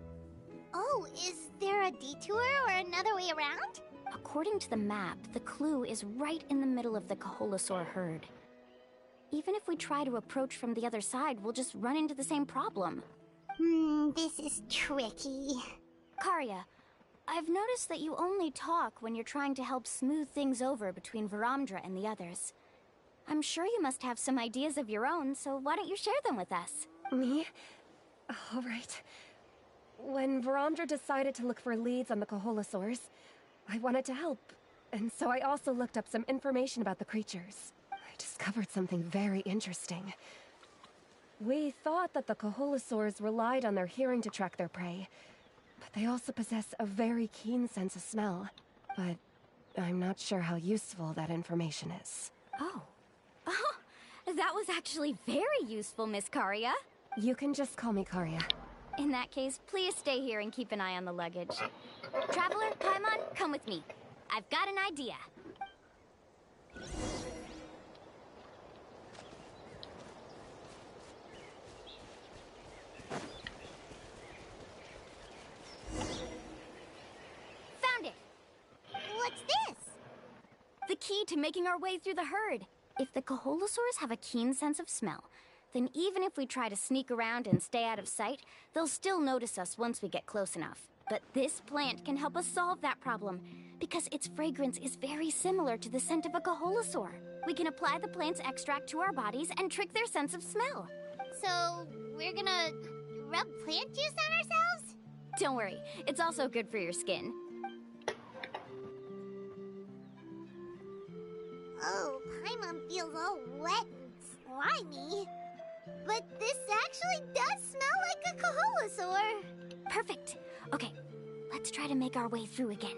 Oh, is there a detour or another way around? According to the map, the clue is right in the middle of the Kaholasaur herd. Even if we try to approach from the other side, we'll just run into the same problem. This is tricky. Karia, I've noticed that you only talk when you're trying to help smooth things over between Varamdra and the others. I'm sure you must have some ideas of your own, so why don't you share them with us? Me? All right. When Varamdra decided to look for leads on the Kaholasaurs, I wanted to help, and so I also looked up some information about the creatures. I discovered something very interesting. We thought that the Kaholasaurs relied on their hearing to track their prey, but they also possess a very keen sense of smell. But I'm not sure how useful that information is. Oh, that was actually very useful, Miss Karia. You can just call me Karia. In that case, please stay here and keep an eye on the luggage. Traveler, Paimon, come with me. I've got an idea. Found it! What's this? The key to making our way through the herd. If the Kaholasaurs have a keen sense of smell, then even if we try to sneak around and stay out of sight, they'll still notice us once we get close enough. But this plant can help us solve that problem, because its fragrance is very similar to the scent of a Kaholasaur. We can apply the plant's extract to our bodies and trick their sense of smell. So, we're gonna rub plant juice on ourselves? Don't worry, it's also good for your skin. Oh, Paimon feels all wet and slimy. But this actually does smell like a Kaholasaur. Perfect. Okay, let's try to make our way through again.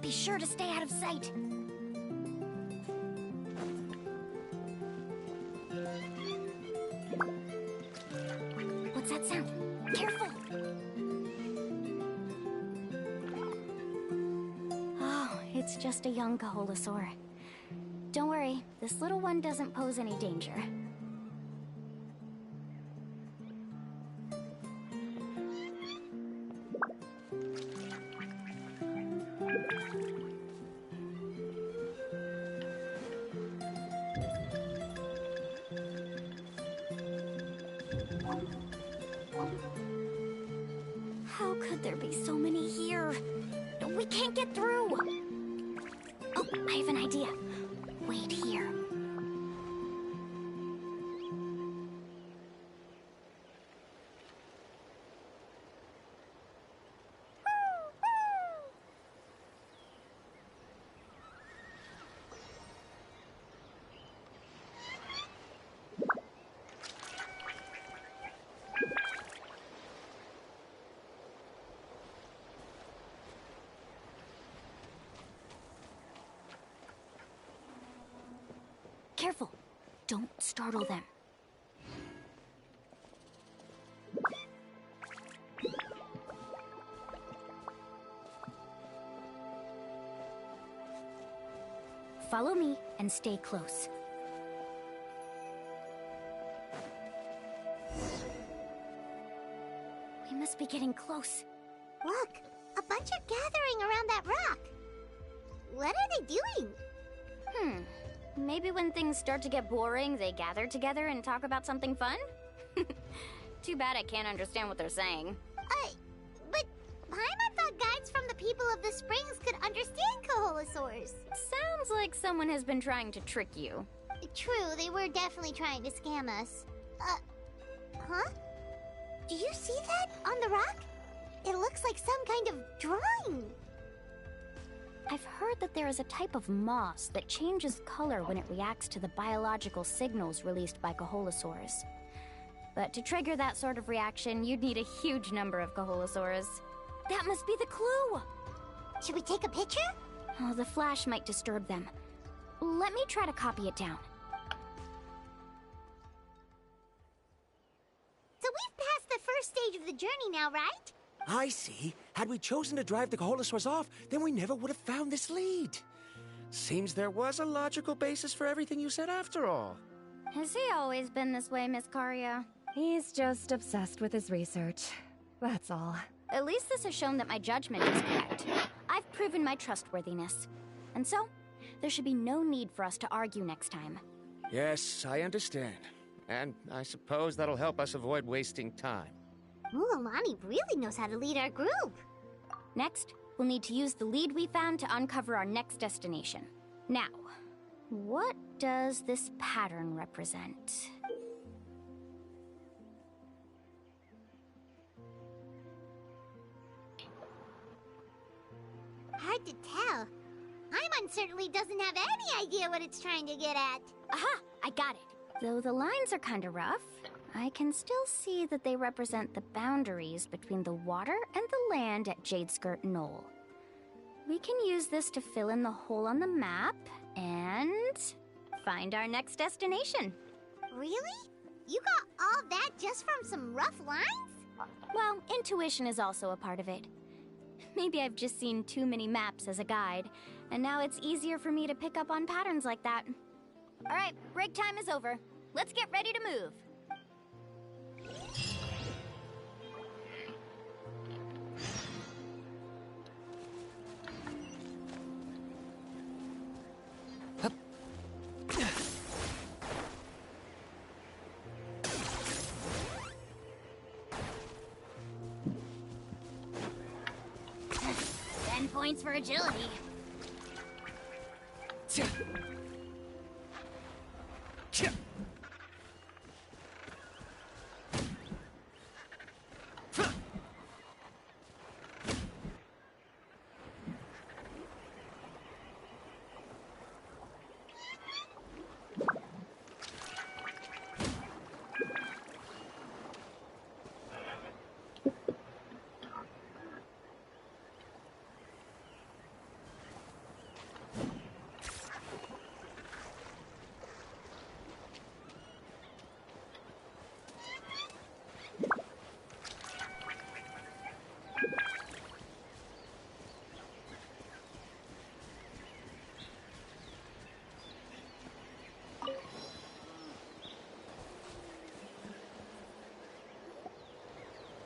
Be sure to stay out of sight. What's that sound? Careful! Oh, it's just a young Kaholasaur. Don't worry, this little one doesn't pose any danger. How could there be so many here? We can't get through! Oh, I have an idea. Wait here. Careful! Don't startle them. Follow me and stay close. We must be getting close. Look, a bunch are gathering around that rock. What are they doing? Maybe when things start to get boring, they gather together and talk about something fun? Too bad I can't understand what they're saying. But Paimon thought guides from the people of the springs could understand Kaholasaurs. Sounds like someone has been trying to trick you. True, they were definitely trying to scam us. Huh? Do you see that on the rock? It looks like some kind of drawing. I've heard that there is a type of moss that changes color when it reacts to the biological signals released by Kaholasaurs. But to trigger that sort of reaction, you'd need a huge number of Kaholasaurs. That must be the clue! Should we take a picture? Oh, the flash might disturb them. Let me try to copy it down. So we've passed the first stage of the journey now, right? I see. Had we chosen to drive the Kaholasaurs off, then we never would have found this lead. Seems there was a logical basis for everything you said after all. Has he always been this way, Miss Karia? He's just obsessed with his research. That's all. At least this has shown that my judgment is correct. I've proven my trustworthiness. And so, there should be no need for us to argue next time. Yes, I understand. And I suppose that'll help us avoid wasting time. Alani really knows how to lead our group. Next, we'll need to use the lead we found to uncover our next destination. Now, what does this pattern represent? Hard to tell. Paimon certainly doesn't have any idea what it's trying to get at. Aha! I got it. Though the lines are kinda rough, I can still see that they represent the boundaries between the water and the land at Jadeskirt Knoll. We can use this to fill in the hole on the map and find our next destination. Really? You got all that just from some rough lines? Well, intuition is also a part of it. Maybe I've just seen too many maps as a guide, and now it's easier for me to pick up on patterns like that. All right, break time is over. Let's get ready to move. 10 points for agility.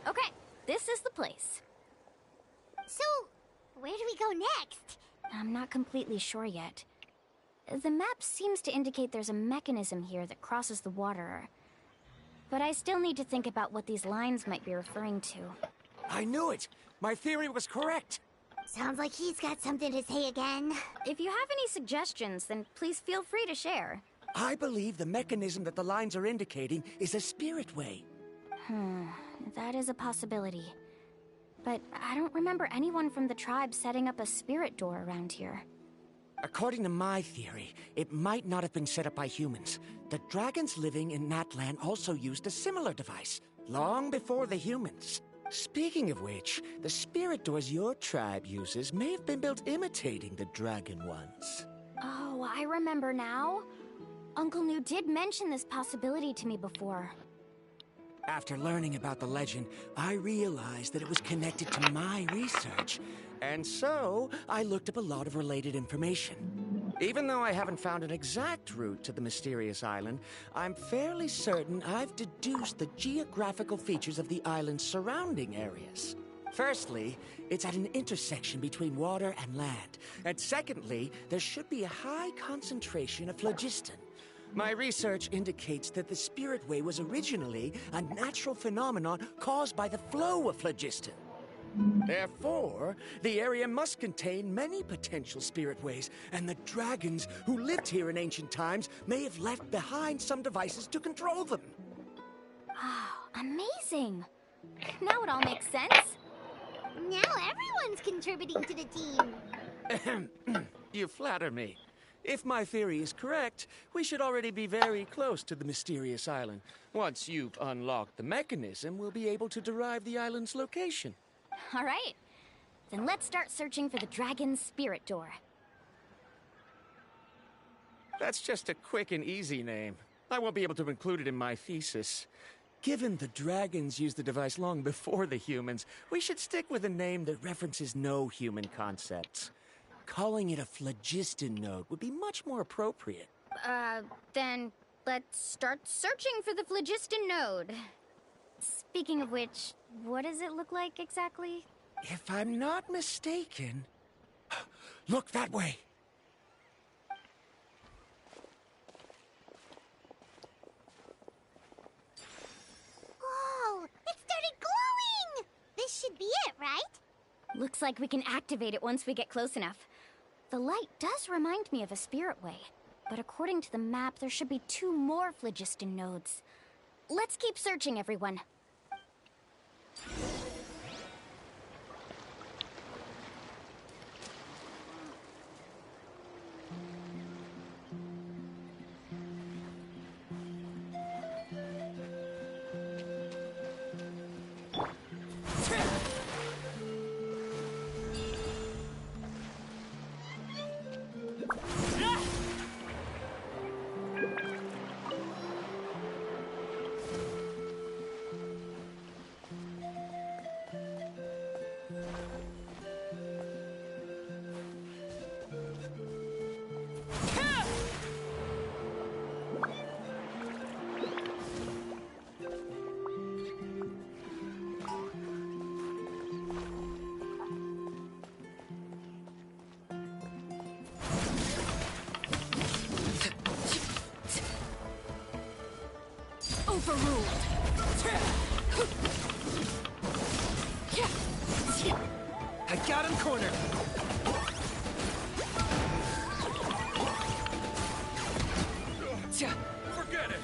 Okay, this is the place. So, where do we go next? I'm not completely sure yet. The map seems to indicate there's a mechanism here that crosses the water. But I still need to think about what these lines might be referring to. I knew it! My theory was correct! Sounds like he's got something to say again. If you have any suggestions, then please feel free to share. I believe the mechanism that the lines are indicating is a spirit way. That is a possibility. But I don't remember anyone from the tribe setting up a spirit door around here. According to my theory, it might not have been set up by humans. The dragons living in Natlan also used a similar device, long before the humans. Speaking of which, the spirit doors your tribe uses may have been built imitating the dragon ones. Oh, I remember now. Uncle New did mention this possibility to me before. After learning about the legend, I realized that it was connected to my research. And so, I looked up a lot of related information. Even though I haven't found an exact route to the mysterious island, I'm fairly certain I've deduced the geographical features of the island's surrounding areas. Firstly, it's at an intersection between water and land. And secondly, there should be a high concentration of phlogiston. My research indicates that the Spirit Way was originally a natural phenomenon caused by the flow of phlogiston. Therefore, the area must contain many potential spirit ways, and the dragons who lived here in ancient times may have left behind some devices to control them. Oh, amazing! Now it all makes sense. Now everyone's contributing to the team. You flatter me. If my theory is correct, we should already be very close to the mysterious island. Once you've unlocked the mechanism, we'll be able to derive the island's location. All right. Then let's start searching for the dragon's spirit door. That's just a quick and easy name. I won't be able to include it in my thesis. Given the dragons used the device long before the humans, we should stick with a name that references no human concepts. Calling it a phlogiston node would be much more appropriate. Then let's start searching for the phlogiston node. Speaking of which, what does it look like exactly? If I'm not mistaken... Look that way! Whoa! It started glowing! This should be it, right? Looks like we can activate it once we get close enough. The light does remind me of a spirit way, but according to the map, there should be 2 more phlogiston nodes. Let's keep searching, everyone. Got him cornered. Forget it!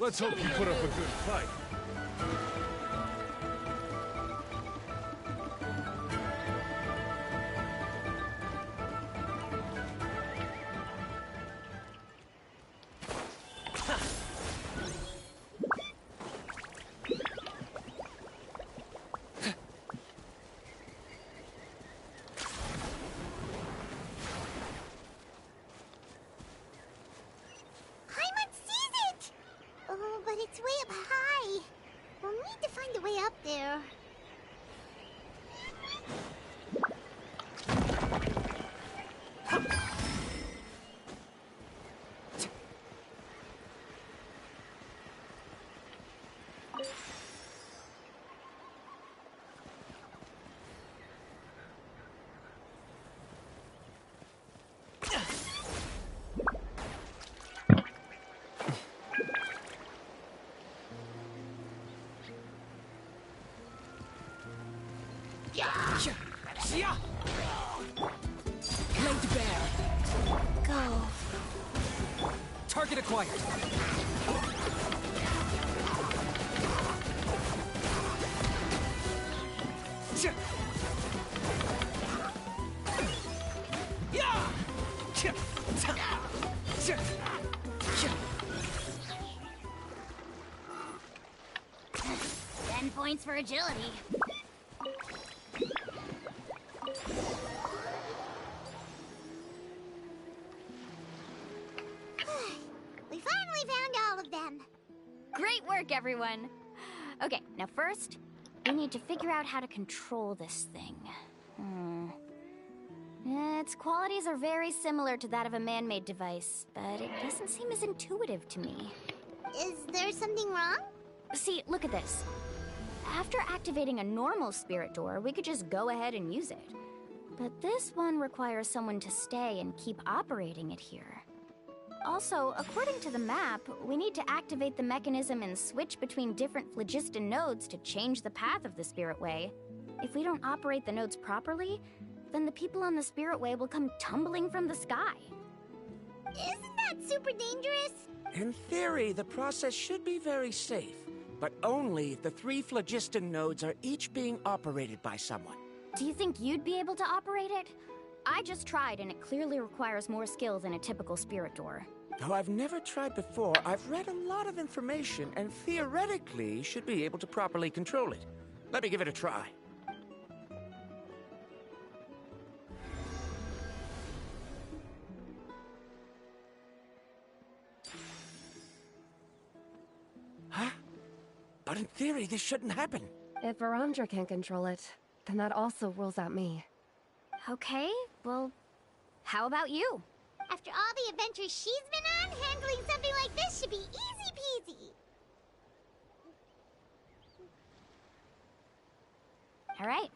Let's hope you put up a good fight. Oh, but it's way up high. We'll need to find a way up there. Laid bare. Go. Target acquired. Points for agility. We finally found all of them. Great work, everyone. Okay, now first, we need to figure out how to control this thing. Its qualities are very similar to that of a man-made device, but it doesn't seem as intuitive to me. Is there something wrong? See, look at this. After activating a normal spirit door, we could just go ahead and use it. But this one requires someone to stay and keep operating it here. Also, according to the map, we need to activate the mechanism and switch between different phlogiston nodes to change the path of the spirit way. If we don't operate the nodes properly, then the people on the spirit way will come tumbling from the sky. Isn't that super dangerous? In theory, the process should be very safe, but only if the 3 phlogiston nodes are each being operated by someone. Do you think you'd be able to operate it? I just tried, and it clearly requires more skill than a typical spirit door. Though I've never tried before, I've read a lot of information and theoretically should be able to properly control it. Let me give it a try. Huh? But in theory, this shouldn't happen. If Varamdra can't control it, then that also rules out me. Okay, well, how about you? After all the adventures she's been on, handling something like this should be easy peasy. All right,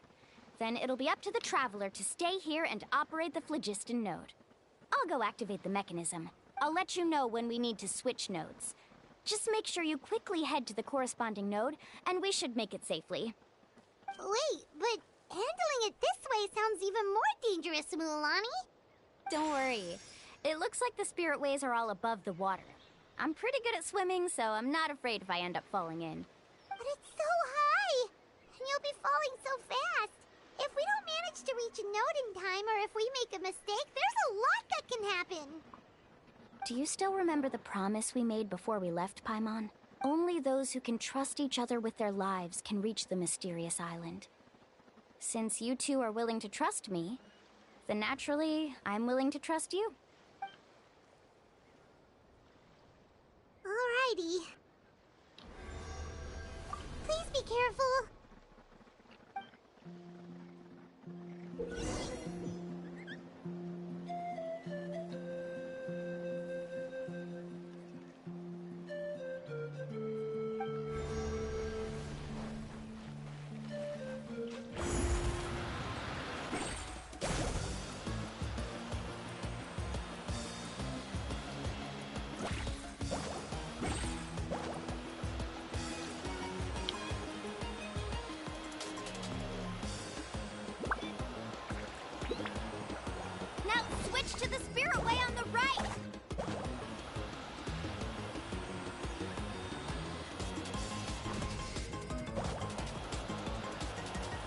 then it'll be up to the Traveler to stay here and operate the phlogiston node. I'll go activate the mechanism. I'll let you know when we need to switch nodes. Just make sure you quickly head to the corresponding node, and we should make it safely. Wait, but handling it this way sounds even more dangerous, Mualani. Don't worry. It looks like the spirit ways are all above the water. I'm pretty good at swimming, so I'm not afraid if I end up falling in. But it's so high, and you'll be falling so fast. If we don't manage to reach a node in time, or if we make a mistake, there's a lot that can happen. Do you still remember the promise we made before we left, Paimon? Only those who can trust each other with their lives can reach the mysterious island. Since you two are willing to trust me, then naturally, I'm willing to trust you. Alrighty. Please be careful. to the Spirit Way on the right!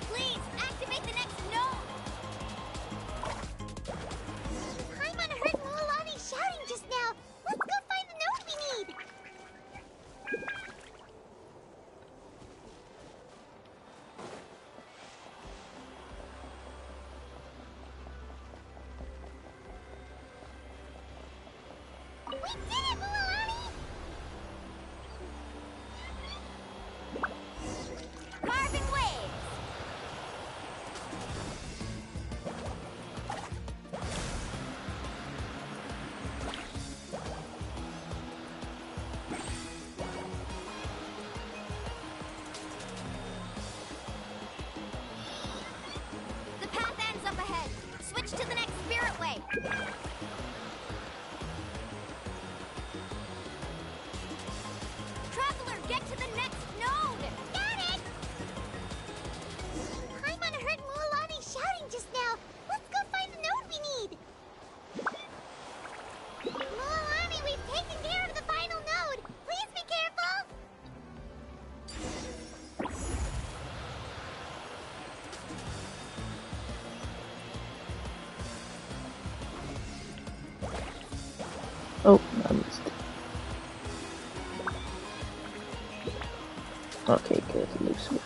Please, activate the next node! Paimon heard Mualani shouting just now. Let's go find the node we need. We did it, Mualani! Carving waves! The path ends up ahead. Switch to the next Spirit Way. Traveler, get to the next node! Got it! Paimon heard Mualani shouting just now. Let's go find the node we need. Mualani, we've taken care of the final node. Please be careful. Oh, I missed it. Okay, good. Looks good.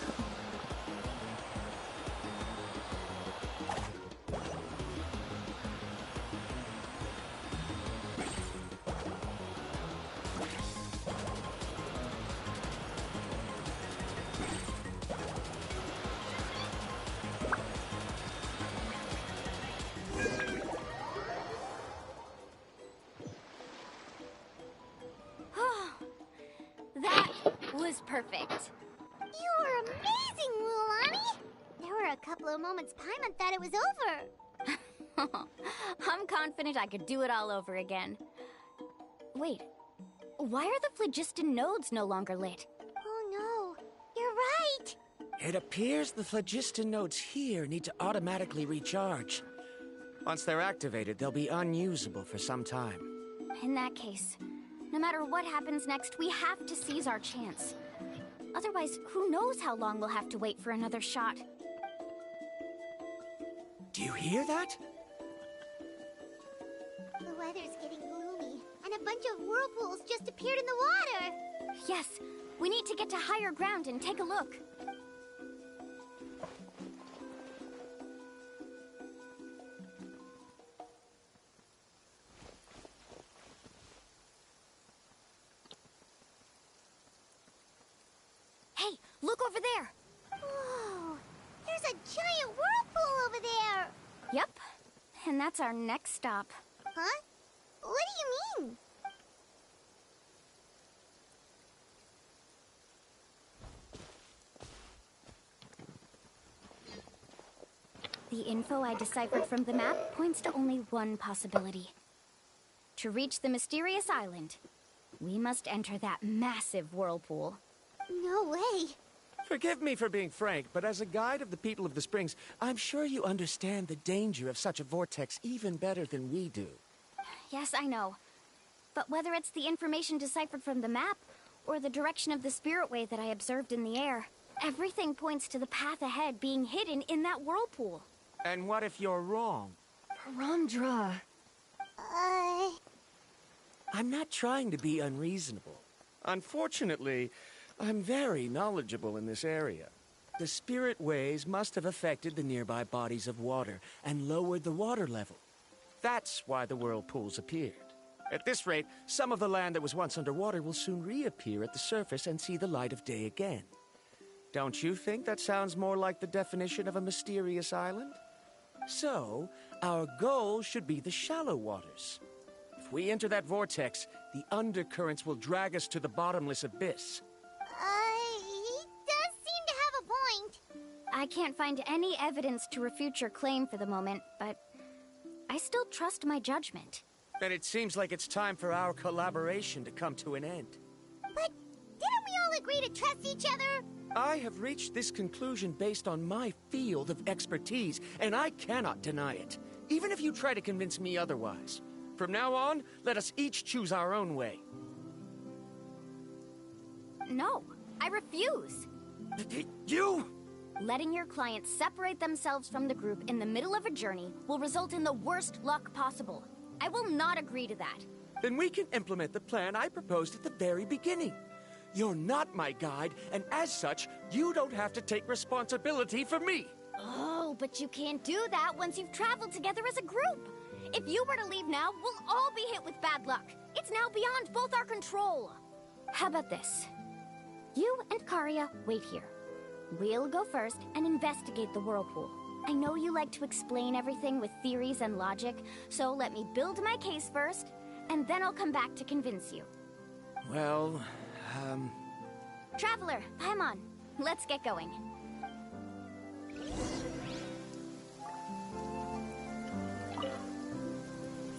That was perfect. You were amazing, Mualani. There were a couple of moments Paimon thought it was over. I'm confident I could do it all over again. Wait, why are the phlogiston nodes no longer lit? Oh no, you're right. It appears the phlogiston nodes here need to automatically recharge. Once they're activated, they'll be unusable for some time. In that case, no matter what happens next, we have to seize our chance. Otherwise, who knows how long we'll have to wait for another shot. Do you hear that? The weather's getting gloomy, and a bunch of whirlpools just appeared in the water. Yes, we need to get to higher ground and take a look. Hey, look over there! Whoa, there's a giant whirlpool over there. Yep, and that's our next stop. Huh? What do you mean? The info I deciphered from the map points to only one possibility. To reach the mysterious island, we must enter that massive whirlpool. No way. Forgive me for being frank, but as a guide of the people of the Springs, I'm sure you understand the danger of such a vortex even better than we do. Yes, I know. But whether it's the information deciphered from the map, or the direction of the Spirit Way that I observed in the air, everything points to the path ahead being hidden in that whirlpool. And what if you're wrong? Ramdra. I'm not trying to be unreasonable. Unfortunately, I'm very knowledgeable in this area. The Spirit Ways must have affected the nearby bodies of water and lowered the water level. That's why the whirlpools appeared. At this rate, some of the land that was once underwater will soon reappear at the surface and see the light of day again. Don't you think that sounds more like the definition of a mysterious island? So, our goal should be the shallow waters. If we enter that vortex, the undercurrents will drag us to the bottomless abyss. He does seem to have a point. I can't find any evidence to refute your claim for the moment, but I still trust my judgment. Then it seems like it's time for our collaboration to come to an end. But didn't we all agree to trust each other? I have reached this conclusion based on my field of expertise, and I cannot deny it, even if you try to convince me otherwise. From now on, let us each choose our own way. No, I refuse. You? Letting your clients separate themselves from the group in the middle of a journey will result in the worst luck possible. I will not agree to that. Then we can implement the plan I proposed at the very beginning. You're not my guide, and as such, you don't have to take responsibility for me. Oh, but you can't do that once you've traveled together as a group. If you were to leave now, we'll all be hit with bad luck. It's now beyond both our control. How about this? You and Karia wait here. We'll go first and investigate the whirlpool. I know you like to explain everything with theories and logic, so let me build my case first, and then I'll come back to convince you. Well, Traveler, Paimon, let's get going.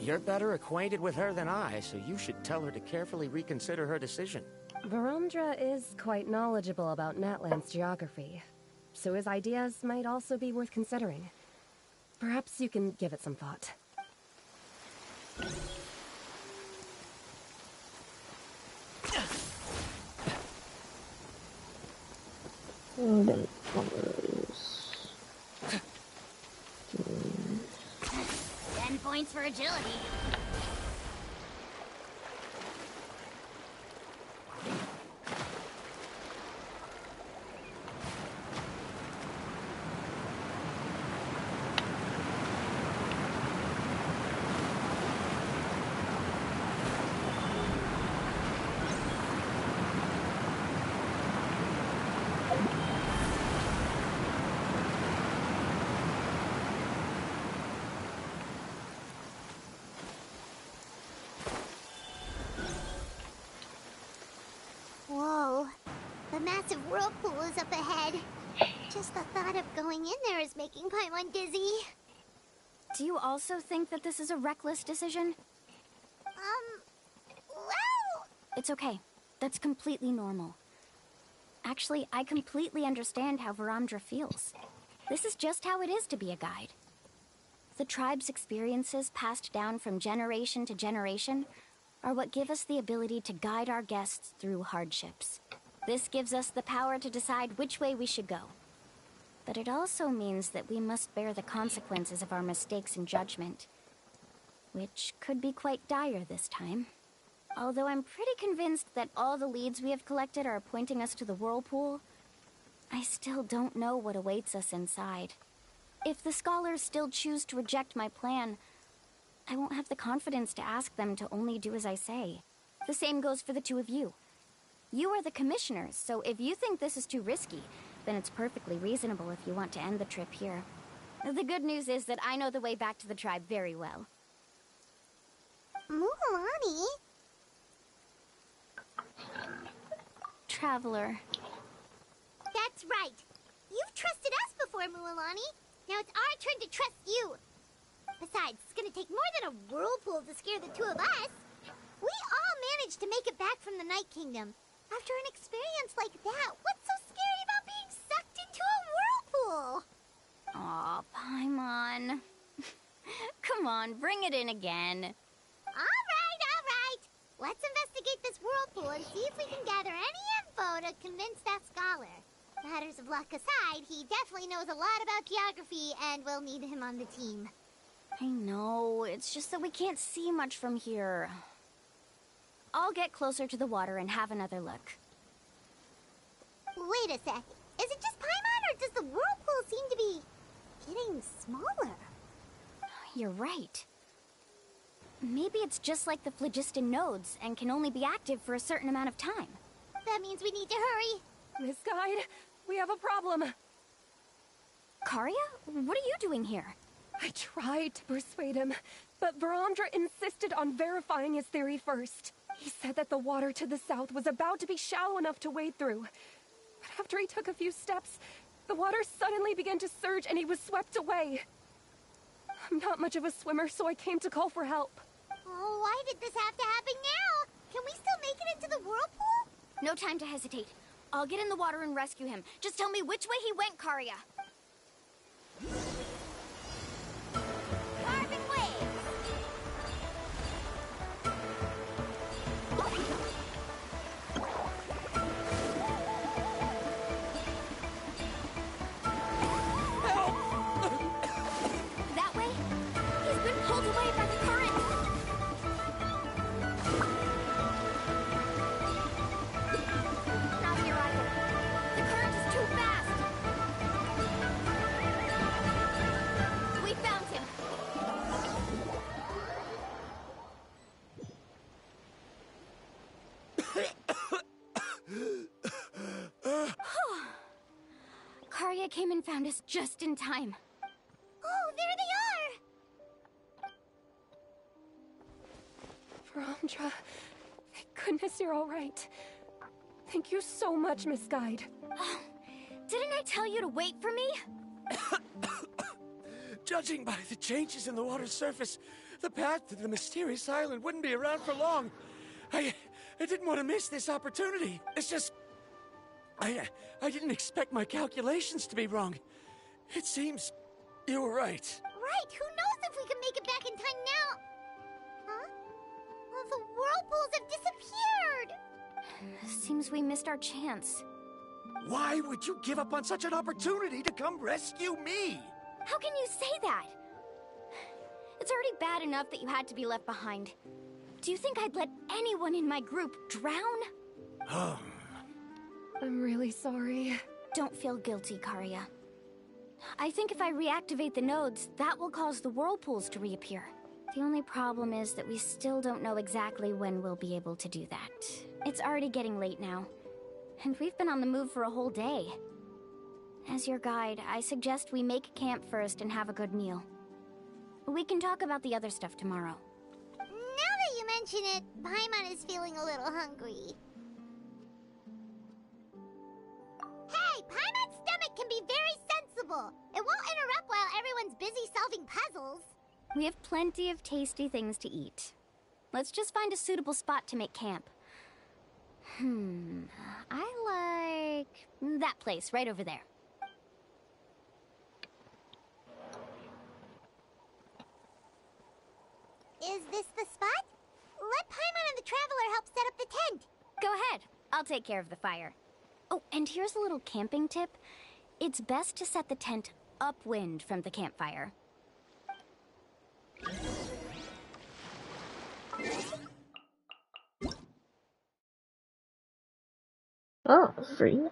You're better acquainted with her than I, so you should tell her to carefully reconsider her decision. Varamdra is quite knowledgeable about Natlan's geography, so his ideas might also be worth considering. Perhaps you can give it some thought. Dan 10 points for agility. Whoa, the massive whirlpool is up ahead. Just the thought of going in there is making Paimon dizzy. Do you also think that this is a reckless decision? Well... It's okay. That's completely normal. Actually, I completely understand how Varamdra feels. This is just how it is to be a guide. The tribe's experiences passed down from generation to generation are what give us the ability to guide our guests through hardships. This gives us the power to decide which way we should go. But it also means that we must bear the consequences of our mistakes and judgment, which could be quite dire this time. Although I'm pretty convinced that all the leads we have collected are pointing us to the whirlpool, I still don't know what awaits us inside. If the scholars still choose to reject my plan, I won't have the confidence to ask them to only do as I say. The same goes for the two of you. You are the commissioners, so if you think this is too risky, then it's perfectly reasonable if you want to end the trip here. The good news is that I know the way back to the tribe very well. Mualani? Traveler. That's right. You've trusted us before, Mualani. Now it's our turn to trust you. Besides, it's gonna take more than a whirlpool to scare the two of us. We all managed to make it back from the Night Kingdom. After an experience like that, what's so scary about being sucked into a whirlpool? Aw, Paimon. Come on, bring it in again. All right. Let's investigate this whirlpool and see if we can gather any info to convince that scholar. Matters of luck aside, he definitely knows a lot about geography, and we'll need him on the team. I know, it's just that we can't see much from here. I'll get closer to the water and have another look. Wait a sec. Is it just Paimon, or does the whirlpool seem to be getting smaller? You're right. Maybe it's just like the phlogiston nodes and can only be active for a certain amount of time. That means we need to hurry. Miss Guide, we have a problem. Karia? What are you doing here? I tried to persuade him, but Varamdra insisted on verifying his theory first. He said that the water to the south was about to be shallow enough to wade through. But after he took a few steps, the water suddenly began to surge and he was swept away. I'm not much of a swimmer, so I came to call for help. Oh, why did this have to happen now? Can we still make it into the whirlpool? No time to hesitate. I'll get in the water and rescue him. Just tell me which way he went, Karya. Carbon waves! That way? He's been pulled away by the current. Not here either. The current is too fast. We found him. Karya came and found us just in time. Oh, there they are! Bromdra, thank goodness you're all right. Thank you so much, Miss Guide. Oh, didn't I tell you to wait for me? Judging by the changes in the water surface, the path to the mysterious island wouldn't be around for long. I didn't want to miss this opportunity. It's just... I didn't expect my calculations to be wrong. It seems you were right. Right, who knows if we can make it back in time now? Huh? Well, the whirlpools have disappeared! Seems we missed our chance. Why would you give up on such an opportunity to come rescue me? How can you say that? It's already bad enough that you had to be left behind. Do you think I'd let anyone in my group drown? I'm really sorry. Don't feel guilty, Karya. I think if I reactivate the nodes, that will cause the whirlpools to reappear. The only problem is that we still don't know exactly when we'll be able to do that. It's already getting late now, and we've been on the move for a whole day. As your guide, I suggest we make camp first and have a good meal. We can talk about the other stuff tomorrow. Now that you mention it, Paimon is feeling a little hungry. Hey, Paimon's stomach can be very sensible. It won't interrupt while everyone's busy solving puzzles. We have plenty of tasty things to eat. Let's just find a suitable spot to make camp. I like that place right over there. Is this the spot? Let Paimon and the Traveler help set up the tent. Go ahead. I'll take care of the fire. Oh, and here's a little camping tip. It's best to set the tent upwind from the campfire. Oh, free now.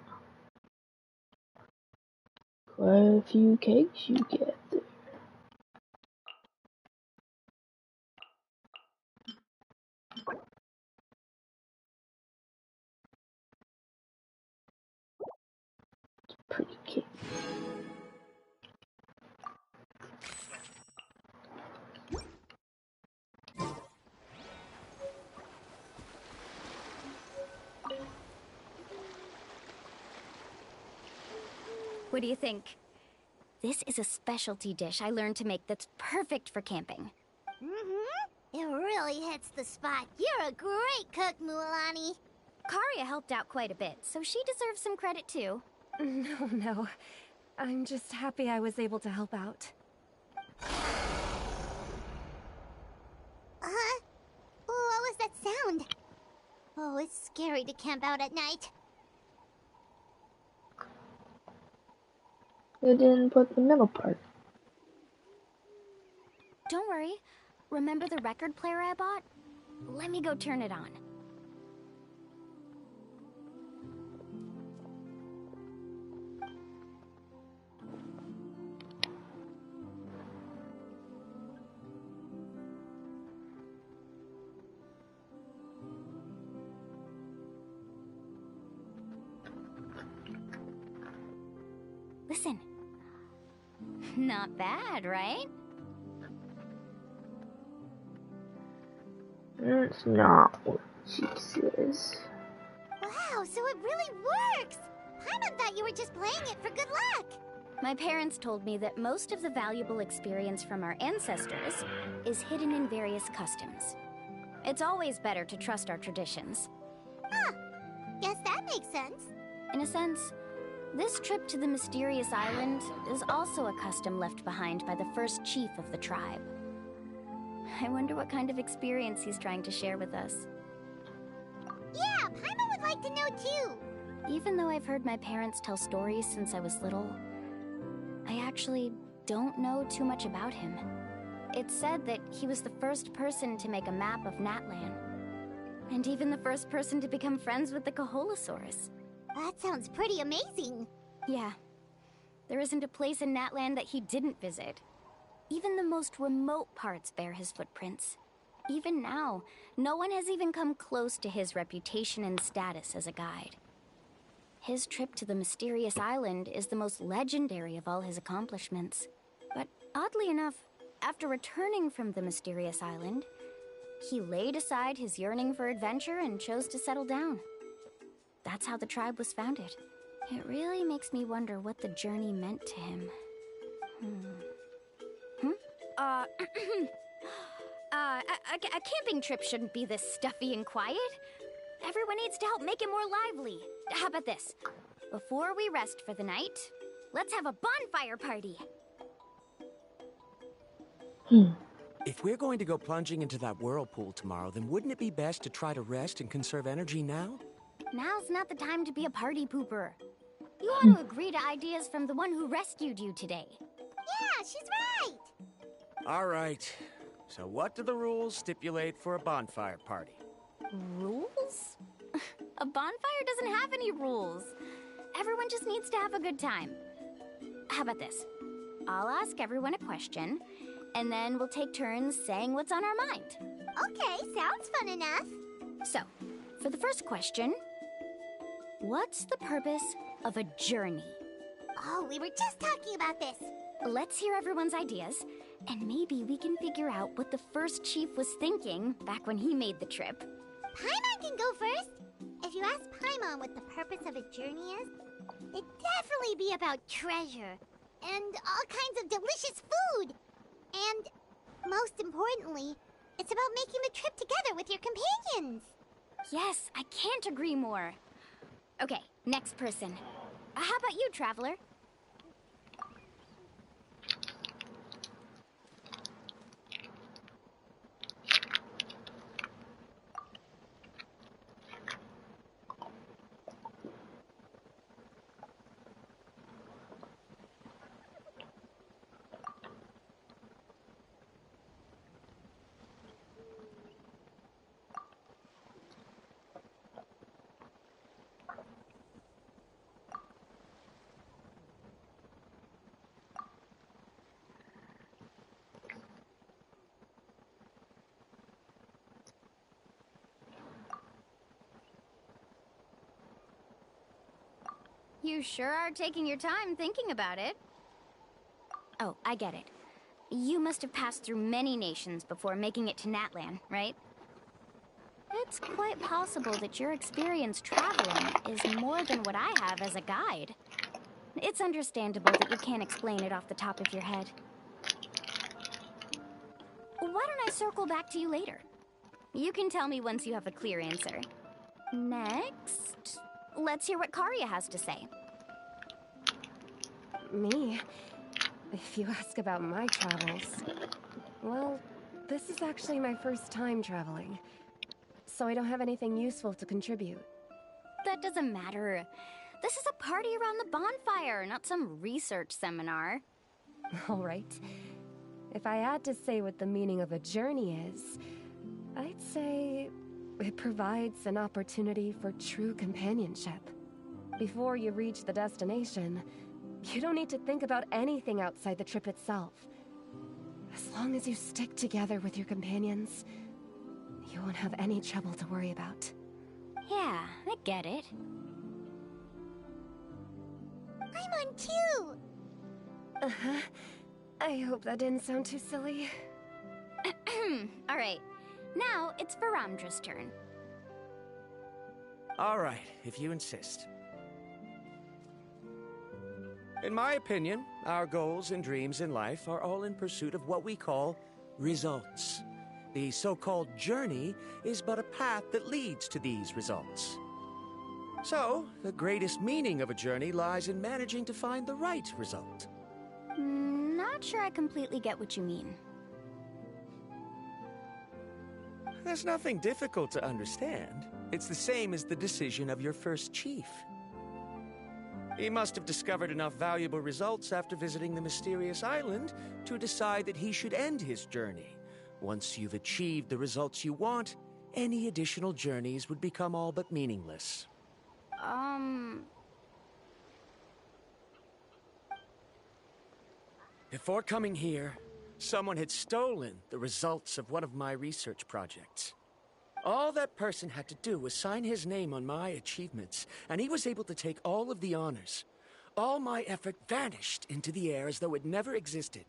Quite a few cakes you get there. Pretty cake. What do you think? This is a specialty dish I learned to make that's perfect for camping. It really hits the spot. You're a great cook, Mualani. Karya helped out quite a bit, so she deserves some credit too. No. I'm just happy I was able to help out. What was that sound? Oh, it's scary to camp out at night. They didn't put the middle part. Don't worry. Remember the record player I bought? Let me go turn it on. Listen. Not bad, right? That's not what she says. Wow, so it really works! Paimon thought you were just playing it for good luck. My parents told me that most of the valuable experience from our ancestors is hidden in various customs. It's always better to trust our traditions. Huh. Guess that makes sense. In a sense, this trip to the mysterious island is also a custom left behind by the first chief of the tribe. I wonder what kind of experience he's trying to share with us. Yeah, Paimon would like to know too. Even though I've heard my parents tell stories since I was little, I actually don't know too much about him. It's said that he was the first person to make a map of Natlan, and even the first person to become friends with the Coholosaurus. That sounds pretty amazing. Yeah. There isn't a place in Natlan that he didn't visit. Even the most remote parts bear his footprints. Even now, no one has even come close to his reputation and status as a guide. His trip to the mysterious island is the most legendary of all his accomplishments. But oddly enough, after returning from the mysterious island, he laid aside his yearning for adventure and chose to settle down. That's how the tribe was founded. It really makes me wonder what the journey meant to him. A camping trip shouldn't be this stuffy and quiet. Everyone needs to help make it more lively. How about this? Before we rest for the night, let's have a bonfire party. If we're going to go plunging into that whirlpool tomorrow, then wouldn't it be best to try to rest and conserve energy now? Now's not the time to be a party pooper. You ought to agree to ideas from the one who rescued you today. Yeah, she's right. All right. So what do the rules stipulate for a bonfire party? Rules? A bonfire doesn't have any rules. Everyone just needs to have a good time. How about this? I'll ask everyone a question, and then we'll take turns saying what's on our mind. Okay, sounds fun enough. So, for the first question, what's the purpose of a journey? Oh, we were just talking about this. Let's hear everyone's ideas, and maybe we can figure out what the first chief was thinking back when he made the trip. Paimon can go first. If you ask Paimon what the purpose of a journey is, it'd definitely be about treasure and all kinds of delicious food. And most importantly, it's about making the trip together with your companions. Yes, I can't agree more. Okay, next person. How about you, Traveler? You sure are taking your time thinking about it. Oh, I get it. You must have passed through many nations before making it to Natlan, right? It's quite possible that your experience traveling is more than what I have as a guide. It's understandable that you can't explain it off the top of your head. Why don't I circle back to you later? You can tell me once you have a clear answer. Next, let's hear what Karia has to say. Me? If you ask about my travels... Well, this is actually my first time traveling. So I don't have anything useful to contribute. That doesn't matter. This is a party around the bonfire, not some research seminar. Alright. If I had to say what the meaning of a journey is, I'd say it provides an opportunity for true companionship. Before you reach the destination, you don't need to think about anything outside the trip itself. As long as you stick together with your companions, you won't have any trouble to worry about. Yeah, I get it. I'm on too! Uh-huh. I hope that didn't sound too silly. Alright, now it's Varamdra's turn. All right, if you insist. In my opinion, our goals and dreams in life are all in pursuit of what we call results. The so-called journey is but a path that leads to these results. So, the greatest meaning of a journey lies in managing to find the right result. Not sure I completely get what you mean. There's nothing difficult to understand. It's the same as the decision of your first chief. He must have discovered enough valuable results after visiting the mysterious island to decide that he should end his journey. Once you've achieved the results you want, any additional journeys would become all but meaningless. Before coming here, someone had stolen the results of one of my research projects. All that person had to do was sign his name on my achievements, and he was able to take all of the honors. All my effort vanished into the air as though it never existed.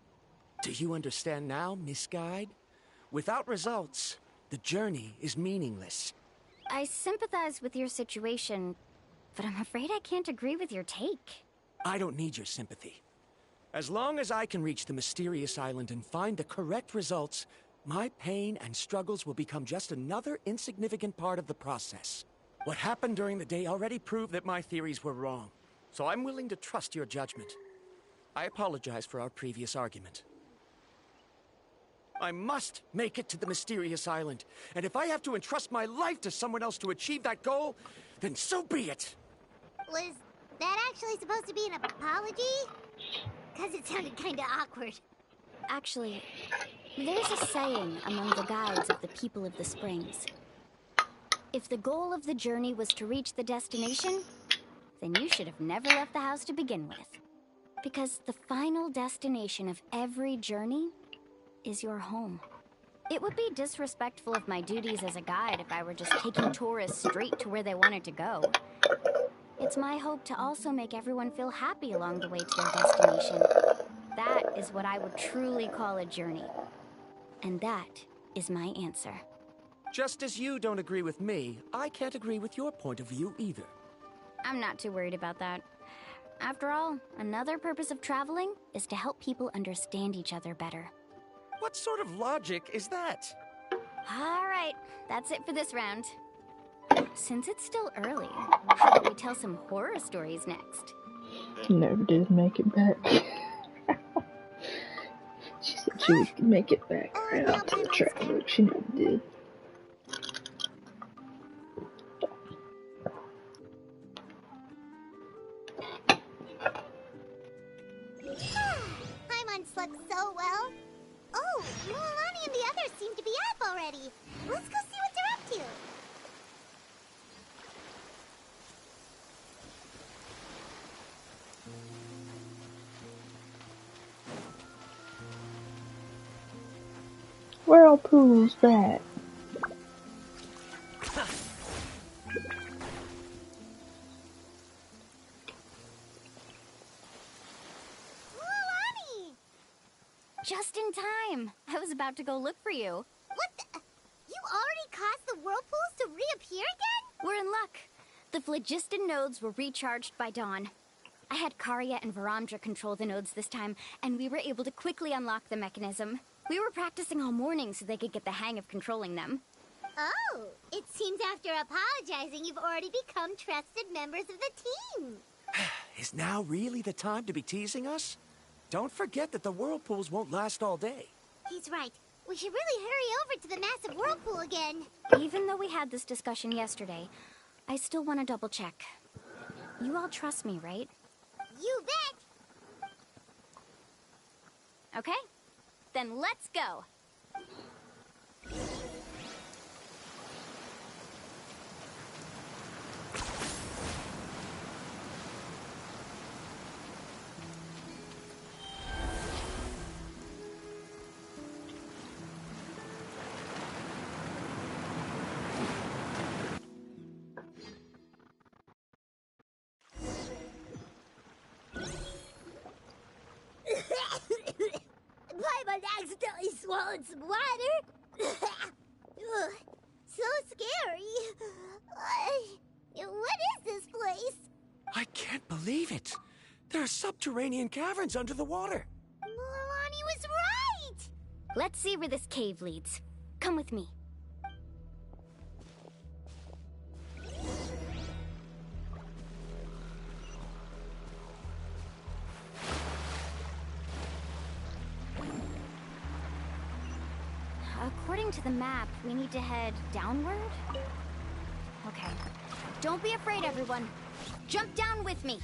Do you understand now, Miss Guide? Without results, the journey is meaningless. I sympathize with your situation, but I'm afraid I can't agree with your take. I don't need your sympathy. As long as I can reach the mysterious island and find the correct results, my pain and struggles will become just another insignificant part of the process. What happened during the day already proved that my theories were wrong, so I'm willing to trust your judgment. I apologize for our previous argument. I must make it to the mysterious island, and if I have to entrust my life to someone else to achieve that goal, then so be it! Was that actually supposed to be an apology? Because it sounded kinda awkward. Actually, there's a saying among the guides of the people of the Springs. If the goal of the journey was to reach the destination, then you should have never left the house to begin with. Because the final destination of every journey is your home. It would be disrespectful of my duties as a guide if I were just taking tourists straight to where they wanted to go. It's my hope to also make everyone feel happy along the way to their destination. That is what I would truly call a journey. And that is my answer. Just as you don't agree with me, I can't agree with your point of view either. I'm not too worried about that. After all, another purpose of traveling is to help people understand each other better. What sort of logic is that? All right, that's it for this round. Since it's still early, how about we tell some horror stories next? Never did make it back. She said she would make it back right after the travel, but she never did. Paimon slept so well. Oh, Mualani and the others seem to be up already. Let's go see what they're up to. Whirlpool's back. Mualani! Just in time. I was about to go look for you. What the? You already caused the whirlpools to reappear again? We're in luck. The phlogiston nodes were recharged by dawn. I had Karya and Varamdra control the nodes this time, and we were able to quickly unlock the mechanism. We were practicing all morning so they could get the hang of controlling them. Oh, it seems after apologizing, you've already become trusted members of the team. Is now really the time to be teasing us? Don't forget that the whirlpools won't last all day. He's right. We should really hurry over to the massive whirlpool again. Even though we had this discussion yesterday, I still want to double check. You all trust me, right? You bet! Okay, then let's go. Paimon accidentally swallowed some water. Ugh, so scary. What is this place? I can't believe it. There are subterranean caverns under the water. Mualani was right! Let's see where this cave leads. Come with me. According to the map, we need to head downward? Okay. Don't be afraid, everyone. Jump down with me.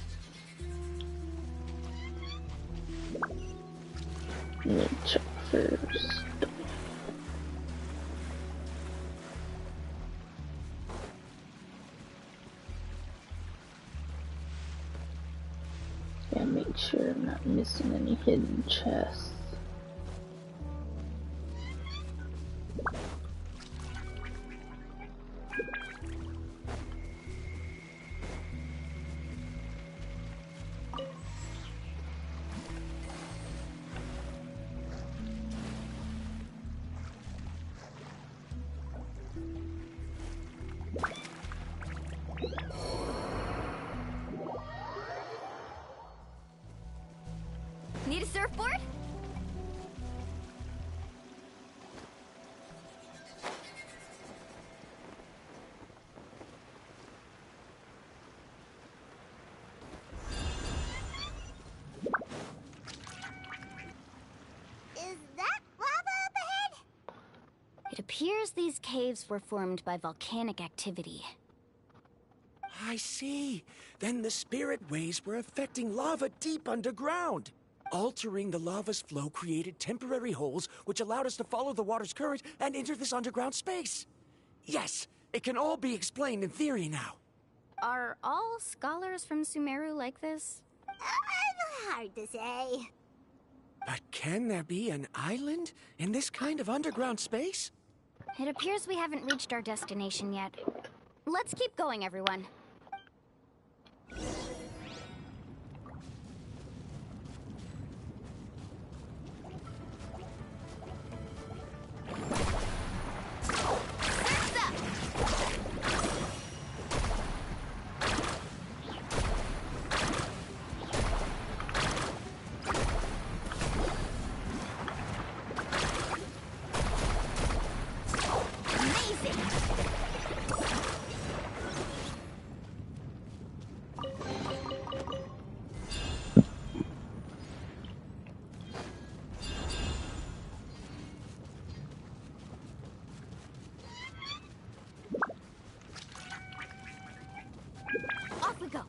Let me check first. Gotta make sure I'm not missing any hidden chests. Need a surfboard? Is that lava up ahead? It appears these caves were formed by volcanic activity. I see. Then the spirit waves were affecting lava deep underground. Altering the lava's flow created temporary holes which allowed us to follow the water's current and enter this underground space. Yes, it can all be explained in theory now. Are all scholars from Sumeru like this? Hard to say. But can there be an island in this kind of underground space? It appears we haven't reached our destination yet. Let's keep going, everyone. Off we go.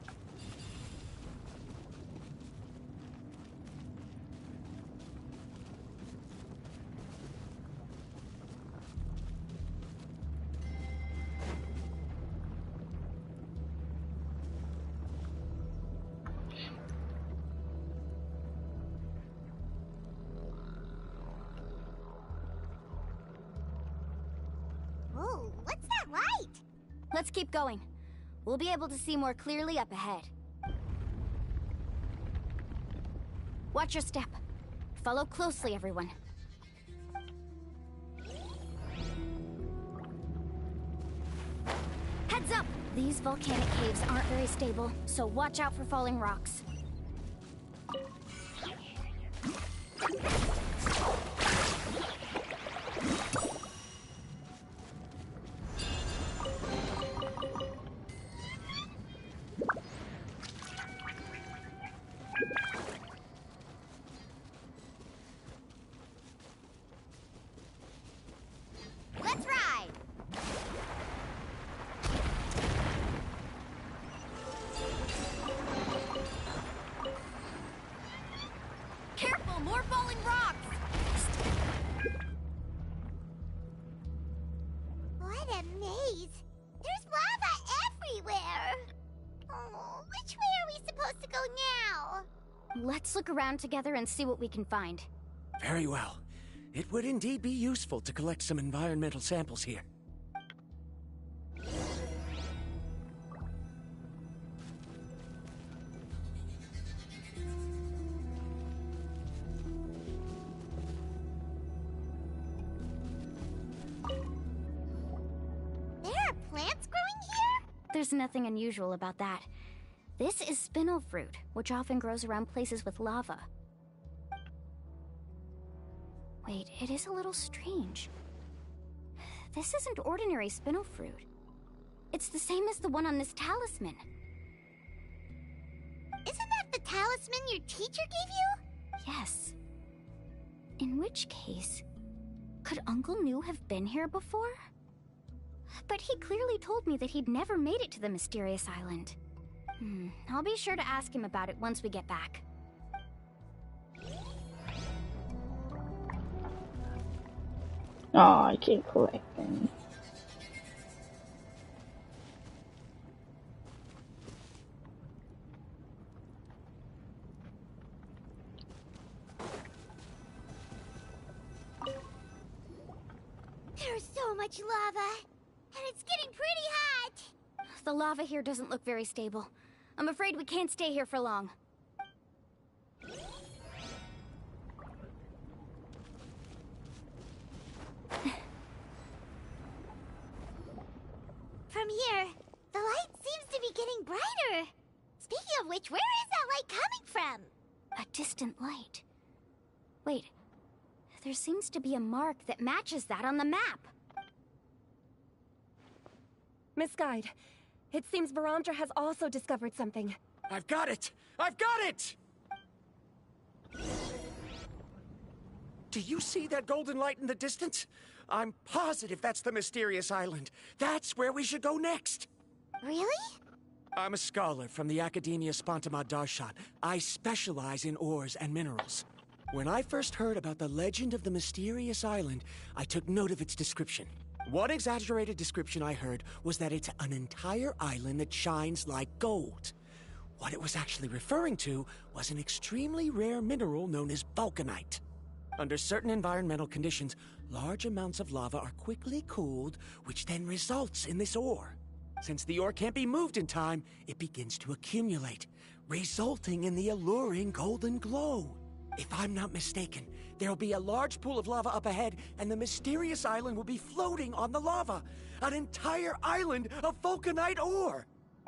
Whoa, what's that light? Let's keep going. We'll be able to see more clearly up ahead. Watch your step. Follow closely, everyone. Heads up! These volcanic caves aren't very stable, so watch out for falling rocks. Let's ride! Careful, more falling rocks! What a maze! There's lava everywhere! Oh, which way are we supposed to go now? Let's look around together and see what we can find. Very well. It would indeed be useful to collect some environmental samples here. There are plants growing here? There's nothing unusual about that. This is spinel fruit, which often grows around places with lava. Wait, it is a little strange. This isn't ordinary spinel fruit. It's the same as the one on this talisman. Isn't that the talisman your teacher gave you? Yes. In which case, Could Uncle New have been here before? But he clearly told me that he'd never made it to the mysterious island. I'll be sure to ask him about it once we get back. Oh, I keep collecting. There's so much lava, and it's getting pretty hot. The lava here doesn't look very stable. I'm afraid we can't stay here for long. From here, the light seems to be getting brighter. Speaking of which, where is that light coming from? A distant light. Wait, there seems to be a mark that matches that on the map. Miss Guide, it seems Varamdra has also discovered something. I've got it! I've got it! Do you see that golden light in the distance? I'm positive that's the mysterious island. That's where we should go next. Really? I'm a scholar from the Academia Spontamad Darshan. I specialize in ores and minerals. When I first heard about the legend of the mysterious island, I took note of its description. One exaggerated description I heard was that it's an entire island that shines like gold. What it was actually referring to was an extremely rare mineral known as vulcanite. Under certain environmental conditions, large amounts of lava are quickly cooled, which then results in this ore. Since the ore can't be moved in time, it begins to accumulate, resulting in the alluring golden glow. If I'm not mistaken, there'll be a large pool of lava up ahead, and the mysterious island will be floating on the lava. An entire island of vulcanite ore!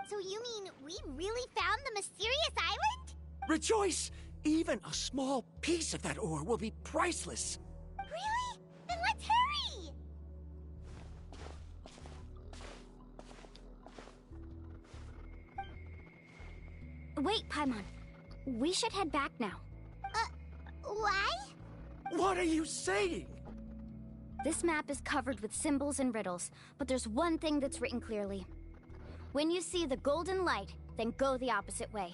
So you mean we really found the mysterious island? Rejoice! Even a small piece of that ore will be priceless. Really? Then let's hurry! Wait, Paimon. We should head back now. Why? What are you saying? This map is covered with symbols and riddles, but there's one thing that's written clearly. When you see the golden light, then go the opposite way.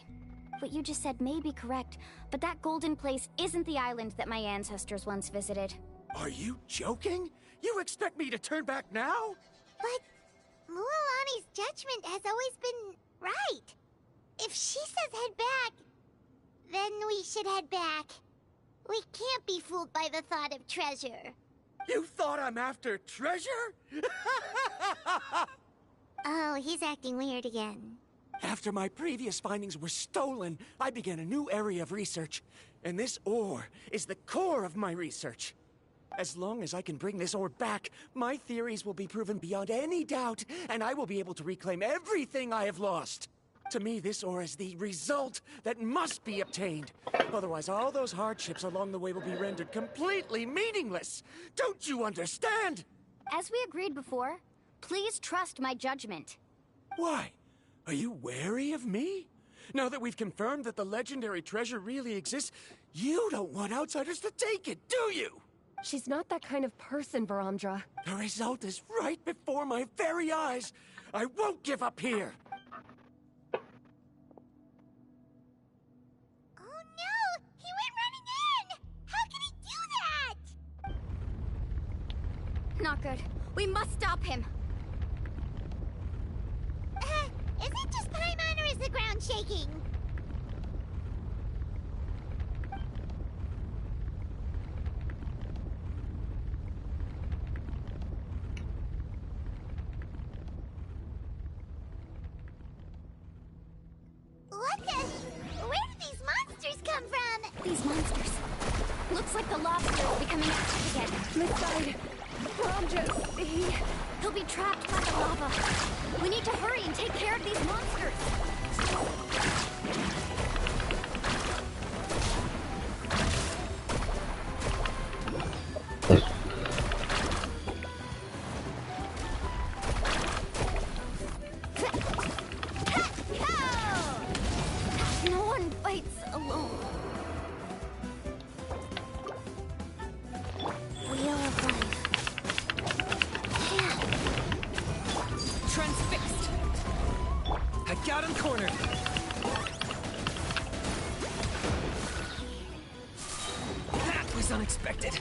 What you just said may be correct, but that golden place isn't the island that my ancestors once visited. Are you joking? You expect me to turn back now? But Mualani's judgment has always been right. If she says head back, then we should head back. We can't be fooled by the thought of treasure. You thought I'm after treasure? Oh, he's acting weird again. After my previous findings were stolen, I began a new area of research. And this ore is the core of my research. As long as I can bring this ore back, my theories will be proven beyond any doubt, and I will be able to reclaim everything I have lost. To me, this ore is the result that must be obtained. Otherwise, all those hardships along the way will be rendered completely meaningless. Don't you understand? As we agreed before, please trust my judgment. Why? Are you wary of me? Now that we've confirmed that the legendary treasure really exists, you don't want outsiders to take it, do you? She's not that kind of person, Varamdra. The result is right before my very eyes. I won't give up here. Oh no! He went running in! How can he do that? Not good. We must stop him. Is it just Paimon or is the ground shaking? What the? Where did these monsters come from? These monsters. Looks like the lobster is becoming active again. Miss Guide, Varamdra, He'll be trapped by the lava. We need to hurry and take care of these monsters. No one fights alone. Wheel of Life. expected.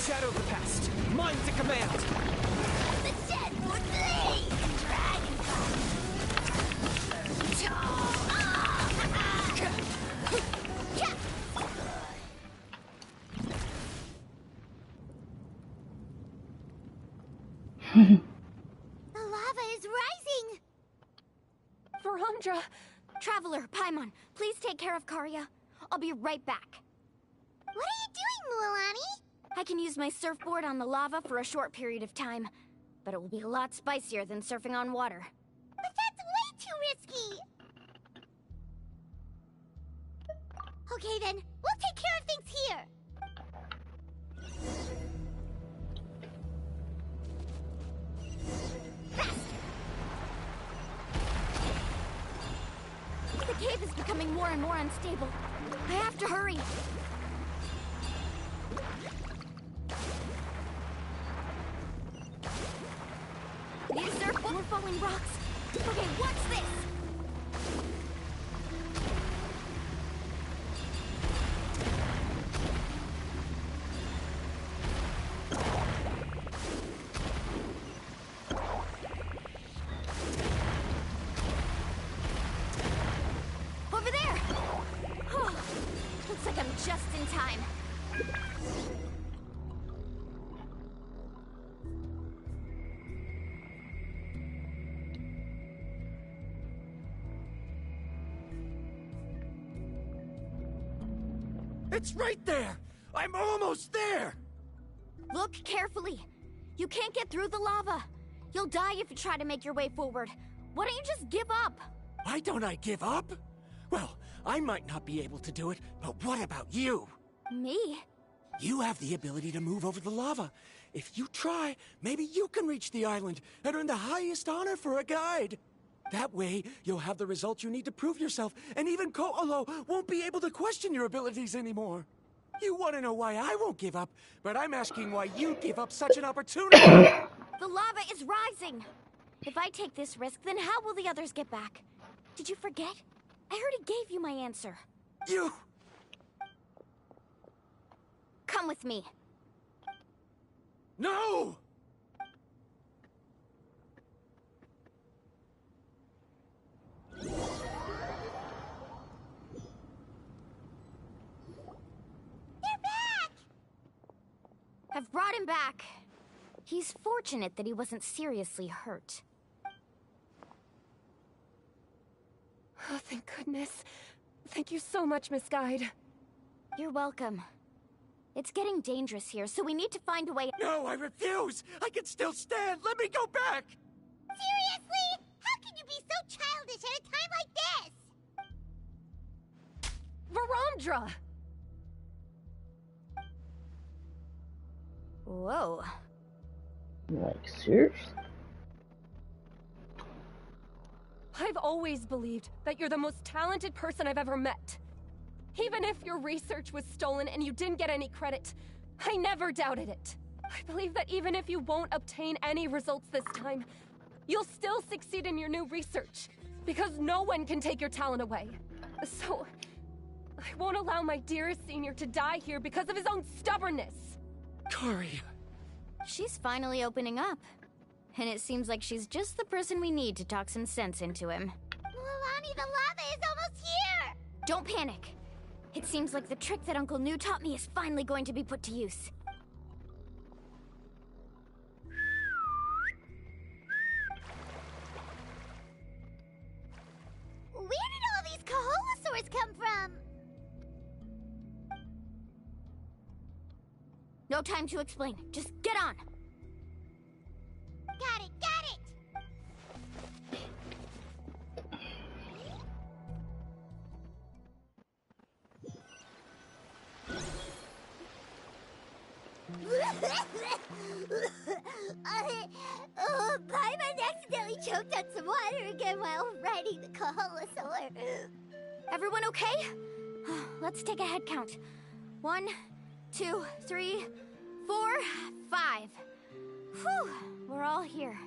Shadow of the past, mine to command! The Deadwood Blaze! Dragon The lava is rising! Verandra! Traveler, Paimon, please take care of Karya. I'll be right back. What are you doing, Mualani? I can use my surfboard on the lava for a short period of time, but it will be a lot spicier than surfing on water. But that's way too risky! Okay then, we'll take care of things here! The cave is becoming more and more unstable. I have to hurry. Need a surfboard? More falling rocks. Okay, what's this? Over there! Oh, looks like I'm just in time. It's right there! I'm almost there! Look carefully. You can't get through the lava. You'll die if you try to make your way forward. Why don't you just give up? Why don't I give up? Well, I might not be able to do it, but what about you? Me? You have the ability to move over the lava. If you try, maybe you can reach the island and earn the highest honor for a guide. That way, you'll have the results you need to prove yourself, and even Ko'olo won't be able to question your abilities anymore. You want to know why I won't give up, but I'm asking why you give up such an opportunity. The lava is rising. If I take this risk, then how will the others get back? Did you forget? I already gave you my answer. You... Come with me. No! I've brought him back. He's fortunate that he wasn't seriously hurt. Oh, thank goodness. Thank you so much, Miss Guide. You're welcome. It's getting dangerous here, so we need to find a way— No, I refuse! I can still stand! Let me go back! Seriously? How can you be so childish at a time like this? Verandra! Whoa. Like, seriously? I've always believed that you're the most talented person I've ever met. Even if your research was stolen and you didn't get any credit, I never doubted it. I believe that even if you won't obtain any results this time, you'll still succeed in your new research, because no one can take your talent away. So, I won't allow my dearest senior to die here because of his own stubbornness. Karya. She's finally opening up. And it seems like she's just the person we need to talk some sense into him. Mualani, the lava is almost here! Don't panic. It seems like the trick that Uncle New taught me is finally going to be put to use. Where did all these Kaholosaurs come from? No time to explain. Just get on. Got it, got it! Paimon accidentally choked on some water again while riding the Kaholosaur. Everyone okay? Let's take a head count. 1, 2, 3, 4, 5. Whew, we're all here.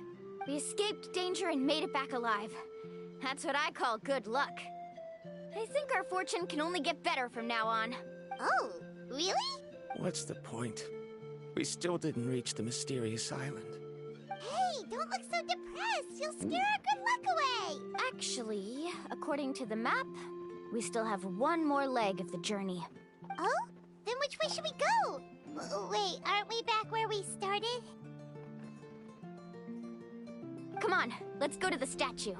We escaped danger and made it back alive. That's what I call good luck. I think our fortune can only get better from now on. Oh, really? What's the point? We still didn't reach the mysterious island. Hey, don't look so depressed. You'll scare our good luck away. Actually, according to the map, we still have one more leg of the journey. Oh? Then which way should we go? Wait, aren't we back where we started? Come on, let's go to the statue.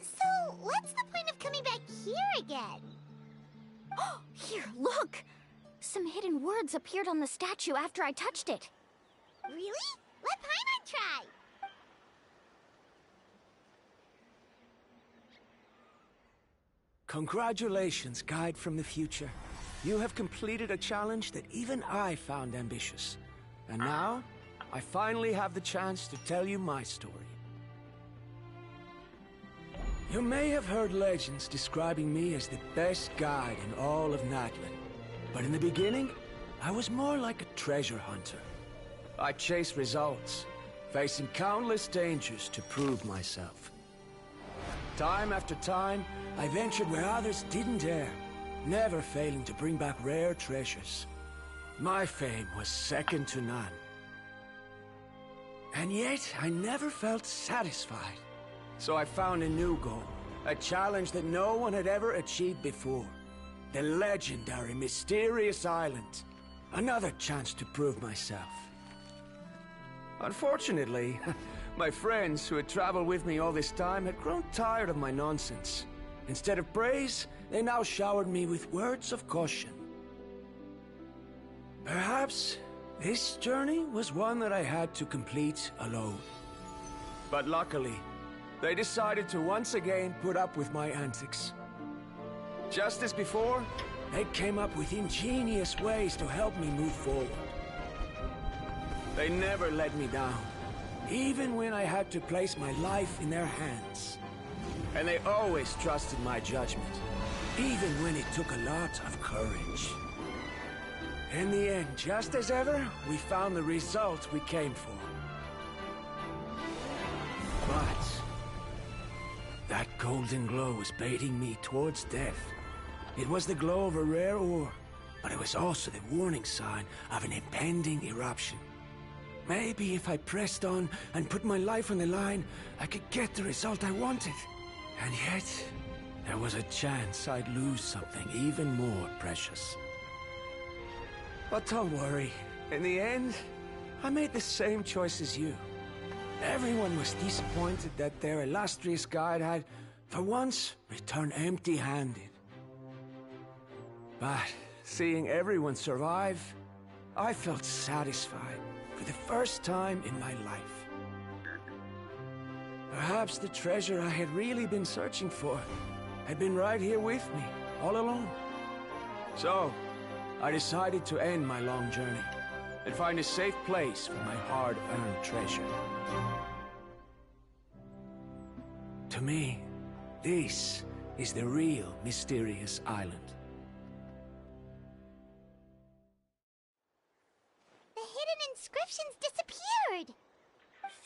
So, what's the point of coming back here again? Here, look! Some hidden words appeared on the statue after I touched it. Really? Let Paimon try. Congratulations, Guide from the Future. You have completed a challenge that even I found ambitious. And now, I finally have the chance to tell you my story. You may have heard legends describing me as the best guide in all of Natlan. But in the beginning, I was more like a treasure hunter. I chased results, facing countless dangers to prove myself. Time after time, I ventured where others didn't dare, never failing to bring back rare treasures. My fame was second to none. And yet, I never felt satisfied. So I found a new goal, a challenge that no one had ever achieved before. The legendary Mysterious Island. Another chance to prove myself. Unfortunately, my friends who had traveled with me all this time had grown tired of my nonsense. Instead of praise, they now showered me with words of caution. Perhaps this journey was one that I had to complete alone. But luckily, they decided to once again put up with my antics. Just as before, they came up with ingenious ways to help me move forward. They never let me down, even when I had to place my life in their hands. And they always trusted my judgment, even when it took a lot of courage. In the end, just as ever, we found the result we came for. But that golden glow was baiting me towards death. It was the glow of a rare ore, but it was also the warning sign of an impending eruption. Maybe if I pressed on and put my life on the line, I could get the result I wanted. And yet, there was a chance I'd lose something even more precious. But don't worry. In the end, I made the same choice as you. Everyone was disappointed that their illustrious guide had, for once, returned empty-handed. But seeing everyone survive, I felt satisfied for the first time in my life. Perhaps the treasure I had really been searching for had been right here with me, all along. So, I decided to end my long journey and find a safe place for my hard-earned treasure. To me, this is the real Mysterious Island. The hidden inscriptions disappeared!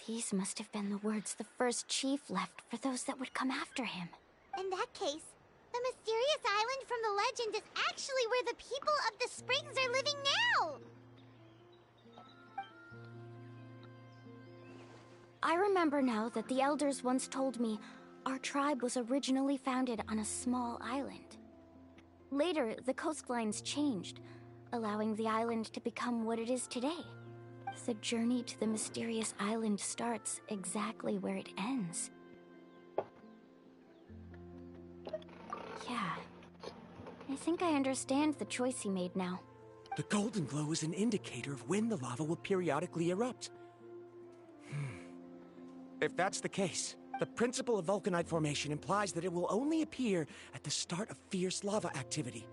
These must have been the words the first chief left for those that would come after him. In that case, the mysterious island from the legend is actually where the people of the springs are living now! I remember now that the elders once told me our tribe was originally founded on a small island. Later, the coastlines changed, allowing the island to become what it is today. The journey to the mysterious island starts exactly where it ends. Yeah. I think I understand the choice he made now. The golden glow is an indicator of when the lava will periodically erupt. If that's the case, the principle of vulcanite formation implies that it will only appear at the start of fierce lava activity.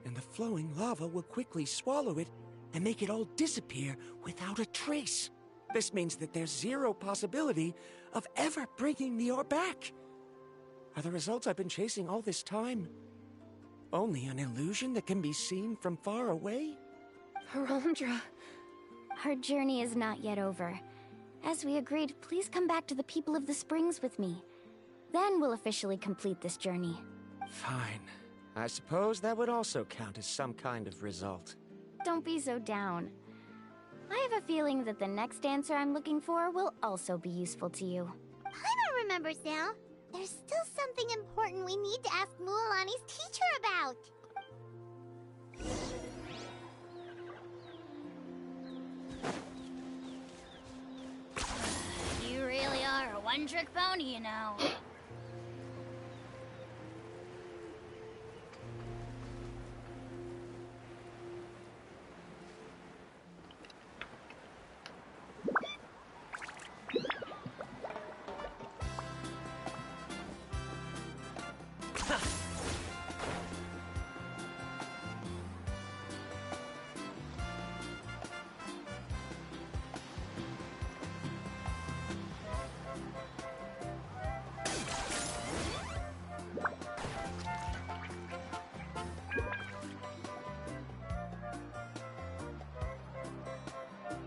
And the flowing lava will quickly swallow it and make it all disappear without a trace. This means that there's zero possibility of ever bringing the ore back. Are the results I've been chasing all this time Only an illusion that can be seen from far away? Verandra. Our journey is not yet over. As we agreed, please come back to the people of the Springs with me. Then we'll officially complete this journey. Fine. I suppose that would also count as some kind of result. Don't be so down. I have a feeling that the next answer I'm looking for will also be useful to you. Paimon remembers now. There's still something important we need to ask Mualani's teacher about. You really are a one-trick pony, you know.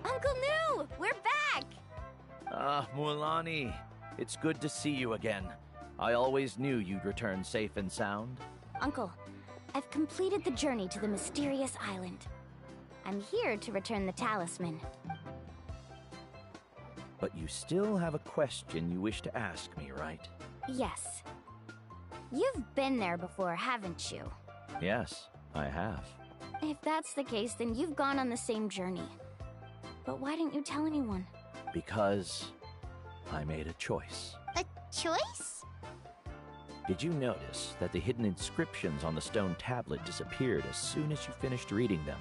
Uncle New! We're back! Mualani, it's good to see you again. I always knew you'd return safe and sound. Uncle, I've completed the journey to the mysterious island. I'm here to return the talisman. But you still have a question you wish to ask me, right? Yes. You've been there before, haven't you? Yes, I have. If that's the case, then you've gone on the same journey. But why didn't you tell anyone? Because I made a choice. A choice? Did you notice that the hidden inscriptions on the stone tablet disappeared as soon as you finished reading them?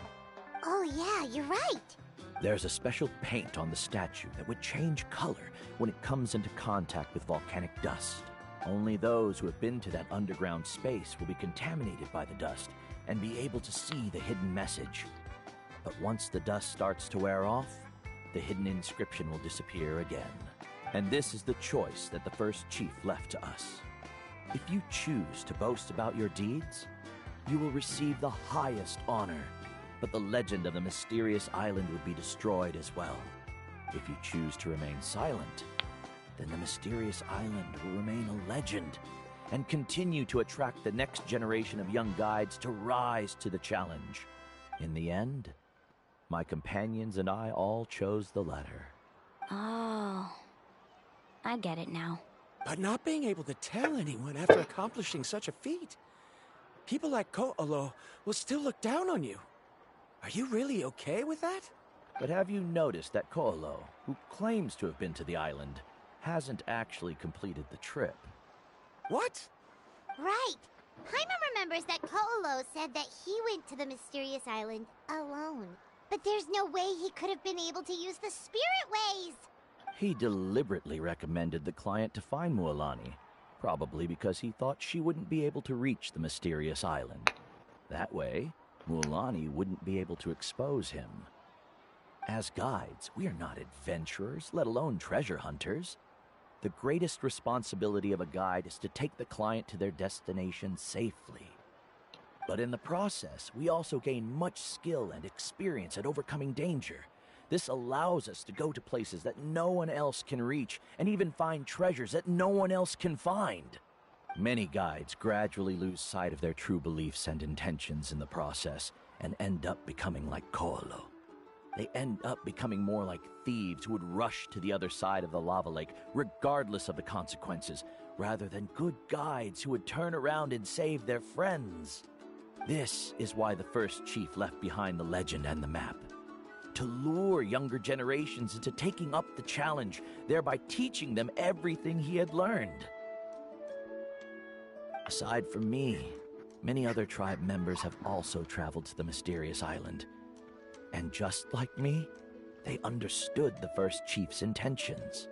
Oh yeah, you're right. There's a special paint on the statue that would change color when it comes into contact with volcanic dust. Only those who have been to that underground space will be contaminated by the dust and be able to see the hidden message. But once the dust starts to wear off, the hidden inscription will disappear again. And this is the choice that the first chief left to us. If you choose to boast about your deeds, you will receive the highest honor, but the legend of the mysterious island would be destroyed as well. If you choose to remain silent, then the mysterious island will remain a legend and continue to attract the next generation of young guides to rise to the challenge. In the end, my companions and I all chose the latter. Oh, I get it now. But not being able to tell anyone after accomplishing such a feat. People like Ko'olo will still look down on you. Are you really okay with that? But have you noticed that Ko'olo, who claims to have been to the island, hasn't actually completed the trip? What? Right. Paimon remembers that Ko'olo said that he went to the mysterious island alone. But there's no way he could have been able to use the spirit ways. He deliberately recommended the client to find Mualani, probably because he thought she wouldn't be able to reach the mysterious island. That way, Mualani wouldn't be able to expose him. As guides, we are not adventurers, let alone treasure hunters. The greatest responsibility of a guide is to take the client to their destination safely. But in the process, we also gain much skill and experience at overcoming danger. This allows us to go to places that no one else can reach, and even find treasures that no one else can find. Many guides gradually lose sight of their true beliefs and intentions in the process, and end up becoming like Ko'olo. They end up becoming more like thieves who would rush to the other side of the lava lake, regardless of the consequences, rather than good guides who would turn around and save their friends. This is why the first chief left behind the legend and the map. To lure younger generations into taking up the challenge, thereby teaching them everything he had learned. Aside from me, many other tribe members have also traveled to the mysterious island. And just like me, they understood the first chief's intentions.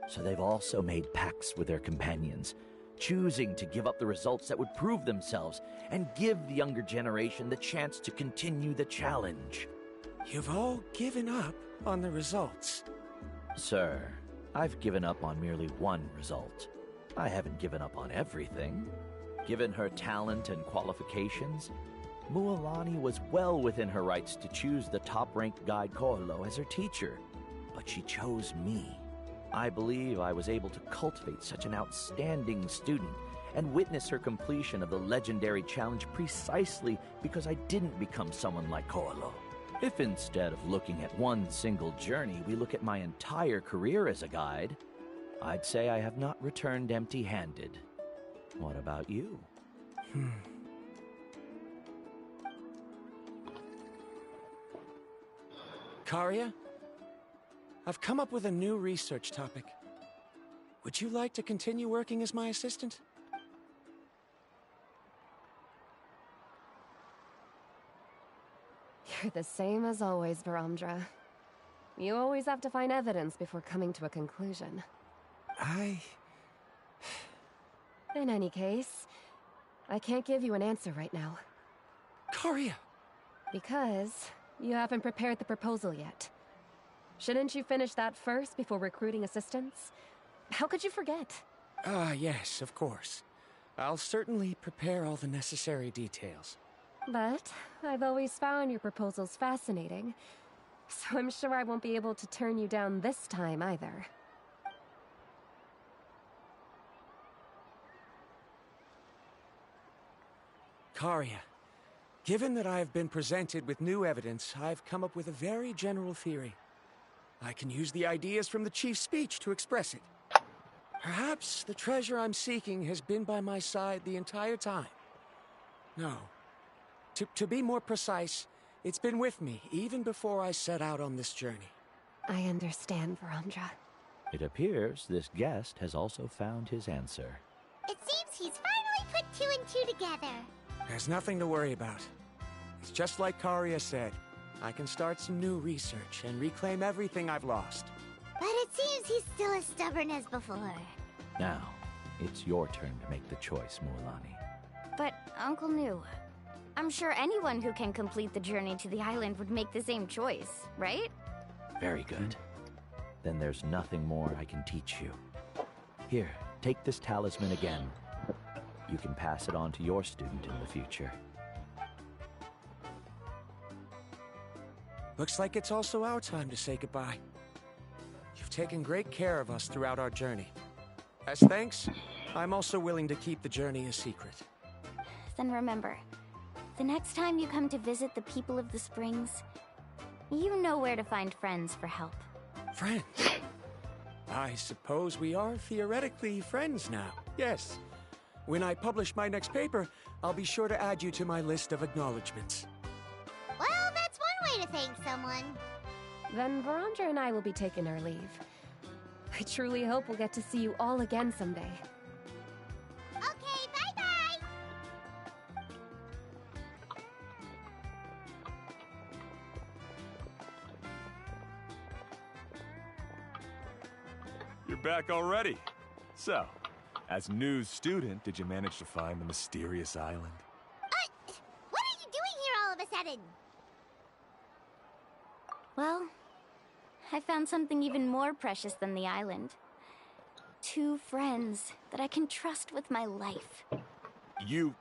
So they've also made pacts with their companions, choosing to give up the results that would prove themselves and give the younger generation the chance to continue the challenge. You've all given up on the results. Sir, I've given up on merely one result. I haven't given up on everything. Given her talent and qualifications, Mualani was well within her rights to choose the top-ranked guide Koalo as her teacher. But she chose me. I believe I was able to cultivate such an outstanding student and witness her completion of the legendary challenge precisely because I didn't become someone like Koalo. If instead of looking at one single journey, we look at my entire career as a guide, I'd say I have not returned empty-handed. What about you? Karia, I've come up with a new research topic. Would you like to continue working as my assistant? You're the same as always, Varamdra. You always have to find evidence before coming to a conclusion. In any case, I can't give you an answer right now. Karia! Because you haven't prepared the proposal yet. Shouldn't you finish that first before recruiting assistants? How could you forget? Yes, of course. I'll certainly prepare all the necessary details. But I've always found your proposals fascinating, so I'm sure I won't be able to turn you down this time either. Karia, given that I have been presented with new evidence, I've come up with a very general theory. I can use the ideas from the Chief's speech to express it. Perhaps the treasure I'm seeking has been by my side the entire time. No. To be more precise, it's been with me even before I set out on this journey. I understand, Varamdra. It appears this guest has also found his answer. It seems he's finally put two and two together. There's nothing to worry about. It's just like Karia said. I can start some new research and reclaim everything I've lost. But it seems he's still as stubborn as before. Now, it's your turn to make the choice, Mualani. But, Uncle Nu, I'm sure anyone who can complete the journey to the island would make the same choice, right? Very good. Then there's nothing more I can teach you. Here, take this talisman again. You can pass it on to your student in the future. Looks like it's also our time to say goodbye. You've taken great care of us throughout our journey. As thanks, I'm also willing to keep the journey a secret. Then remember, the next time you come to visit the people of the Springs, you know where to find friends for help. Friends? I suppose we are theoretically friends now. Yes. When I publish my next paper, I'll be sure to add you to my list of acknowledgements. Well, that's one way to thank someone. Then Varamdra and I will be taking our leave. I truly hope we'll get to see you all again someday. Okay, bye-bye! You're back already. So, as new student, did you manage to find the mysterious island? What are you doing here all of a sudden? Well, I found something even more precious than the island. 2 friends that I can trust with my life. You...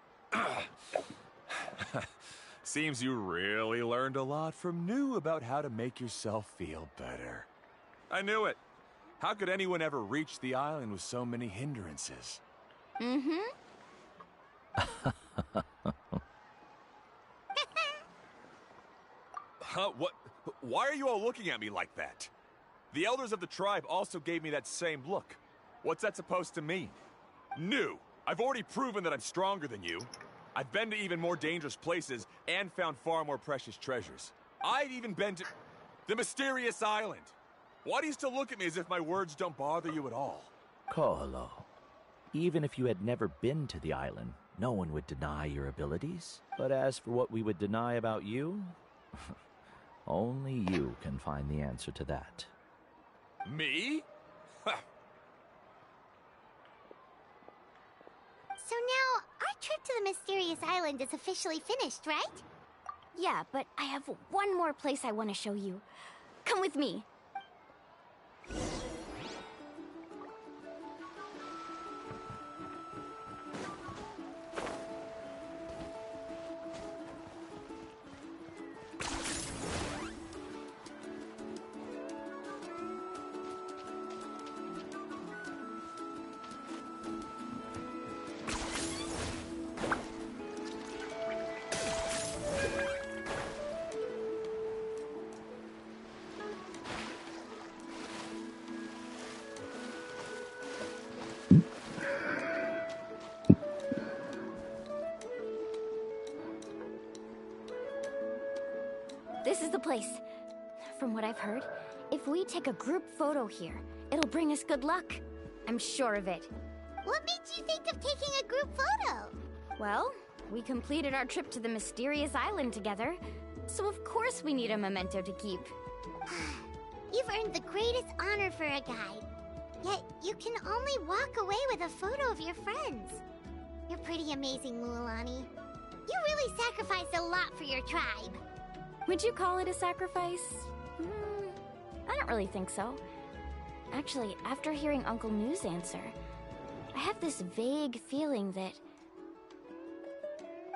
Seems you really learned a lot from New about how to make yourself feel better. I knew it. How could anyone ever reach the island with so many hindrances? Huh? What? Why are you all looking at me like that? The elders of the tribe also gave me that same look. What's that supposed to mean? New! I've already proven that I'm stronger than you. I've been to even more dangerous places and found far more precious treasures. I've even been to the mysterious island. Why do you still look at me as if my words don't bother you at all? Koalo, even if you had never been to the island, no one would deny your abilities. But as for what we would deny about you, only you can find the answer to that. Me? So now, our trip to the mysterious island is officially finished, right? Yeah, but I have one more place I want to show you. Come with me. This is the place. From what I've heard, if we take a group photo here, it'll bring us good luck. I'm sure of it. What made you think of taking a group photo? Well, we completed our trip to the mysterious island together, so of course we need a memento to keep. You've earned the greatest honor for a guide. Yet, you can only walk away with a photo of your friends. You're pretty amazing, Mualani. You really sacrificed a lot for your tribe. Would you call it a sacrifice? I don't really think so. Actually, after hearing Uncle New's answer, I have this vague feeling that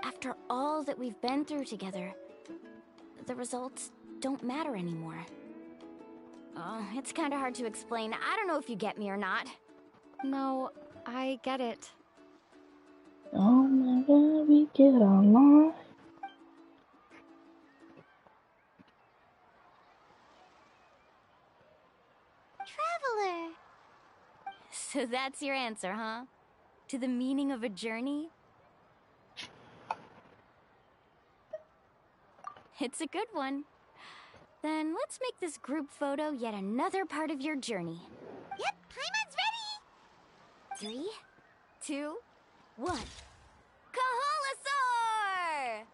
after all that we've been through together, the results don't matter anymore. Oh, it's kind of hard to explain. I don't know if you get me or not. No, I get it. Oh my god, we get along. Traveler. So that's your answer, huh? To the meaning of a journey? It's a good one. Then let's make this group photo yet another part of your journey. Yep, Paimon's ready! 3, 2, 1. Kaholasaur!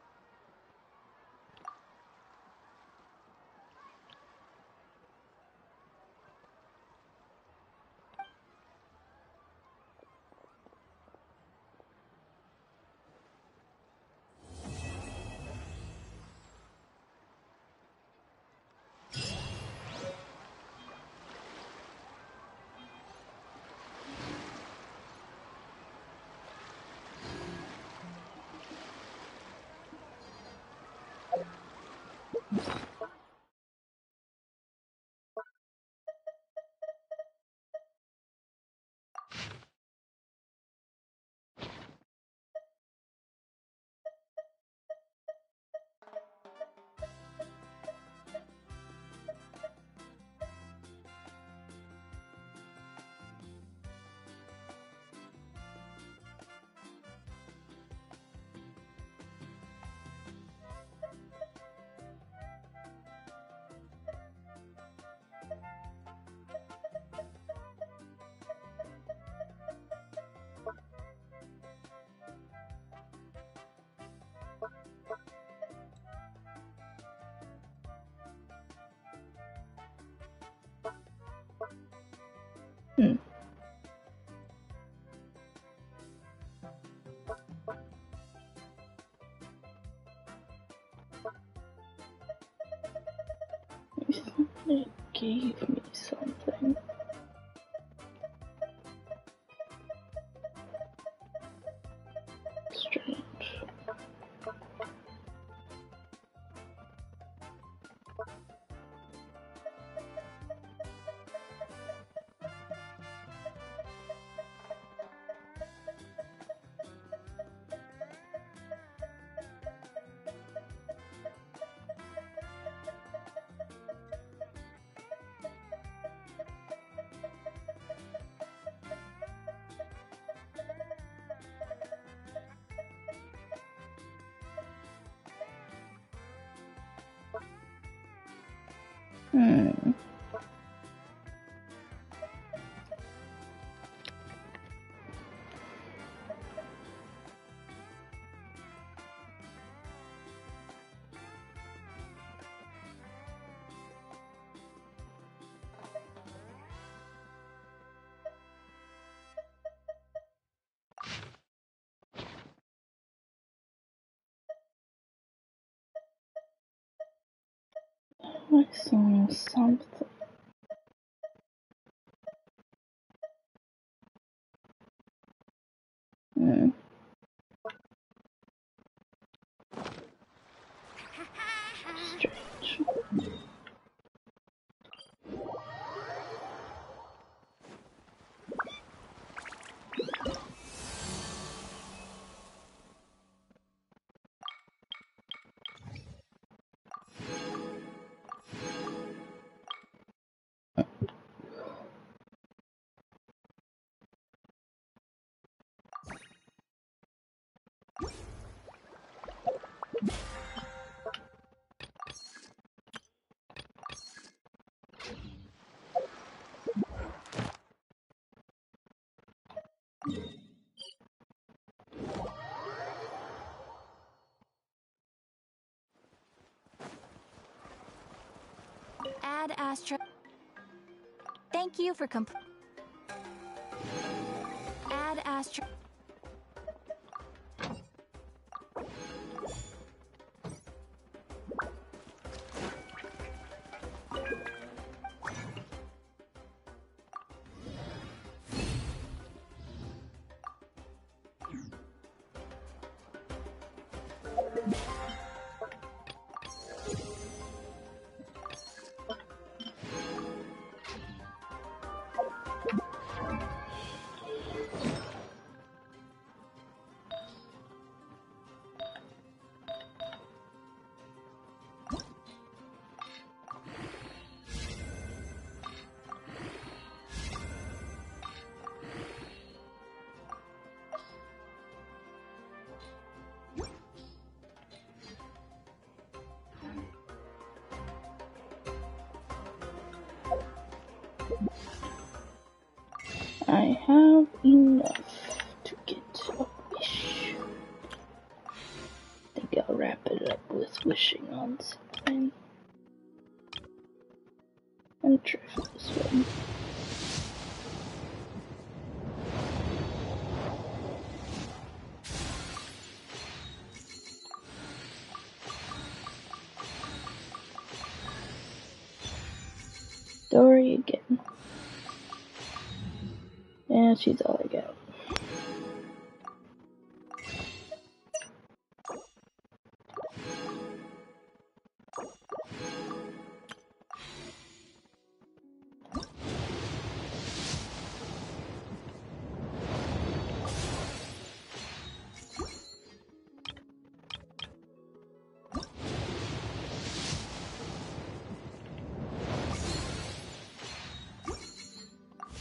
Somebody gave me something. Strange. I saw something. Strange. Add Astra. Thank you for Add Astra. I have enough to get a wish. I think I'll wrap it up with wishing on something. And try for this one. Dory again. Yeah, she's all I got.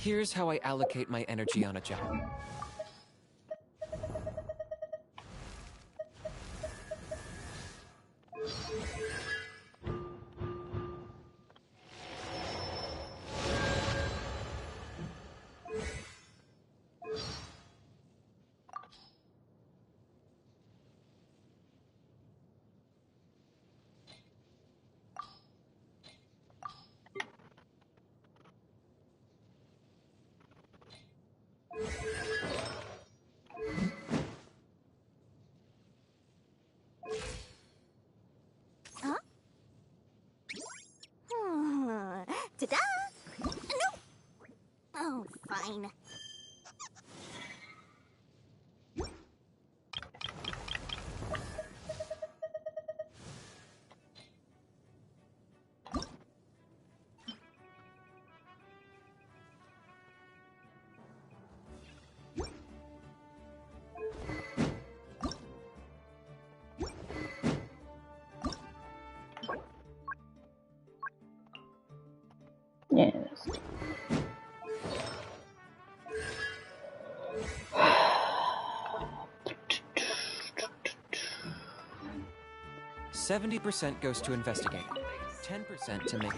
Here's how I allocate my energy on a job. Huh? Ta-da! No! Oh, fine. Yes. 70% goes to investigating, 10% to make...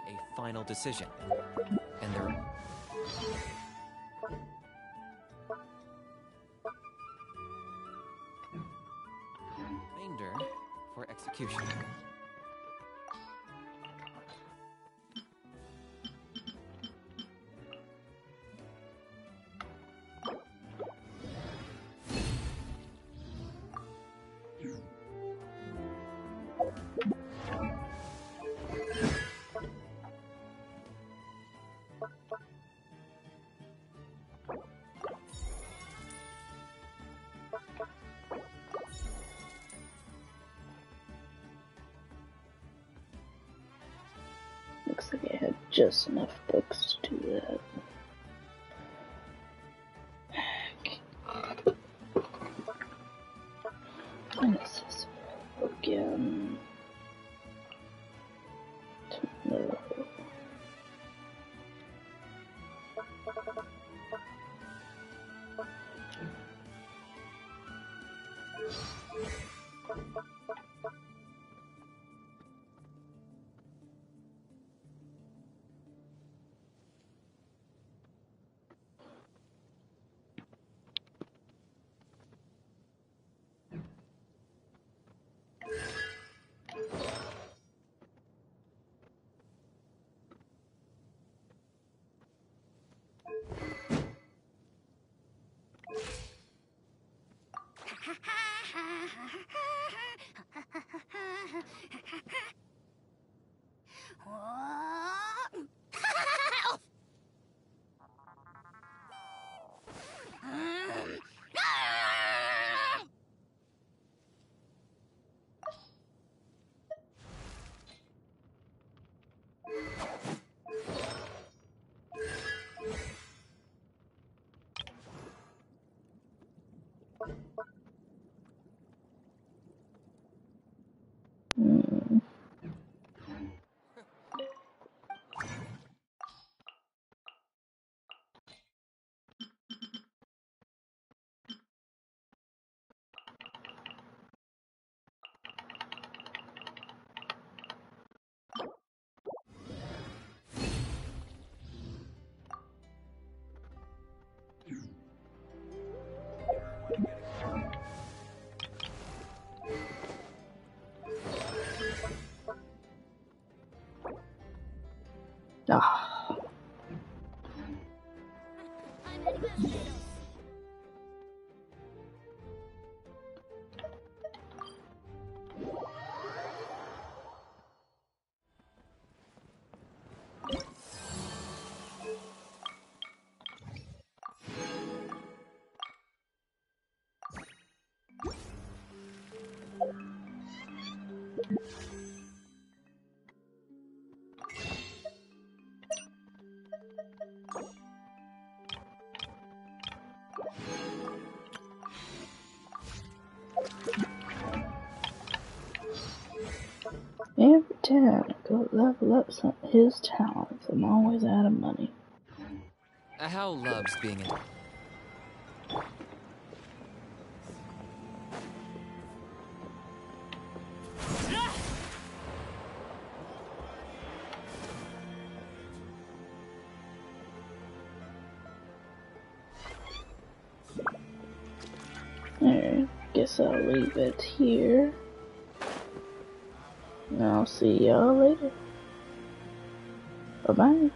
a final decision. And there... remainder for execution. Looks like I had just enough books to do that. Ah. Every time I go level up his talents, I'm always out of money. How loves being in... Alright, guess I'll leave it here. And I'll see y'all later. Bye-bye.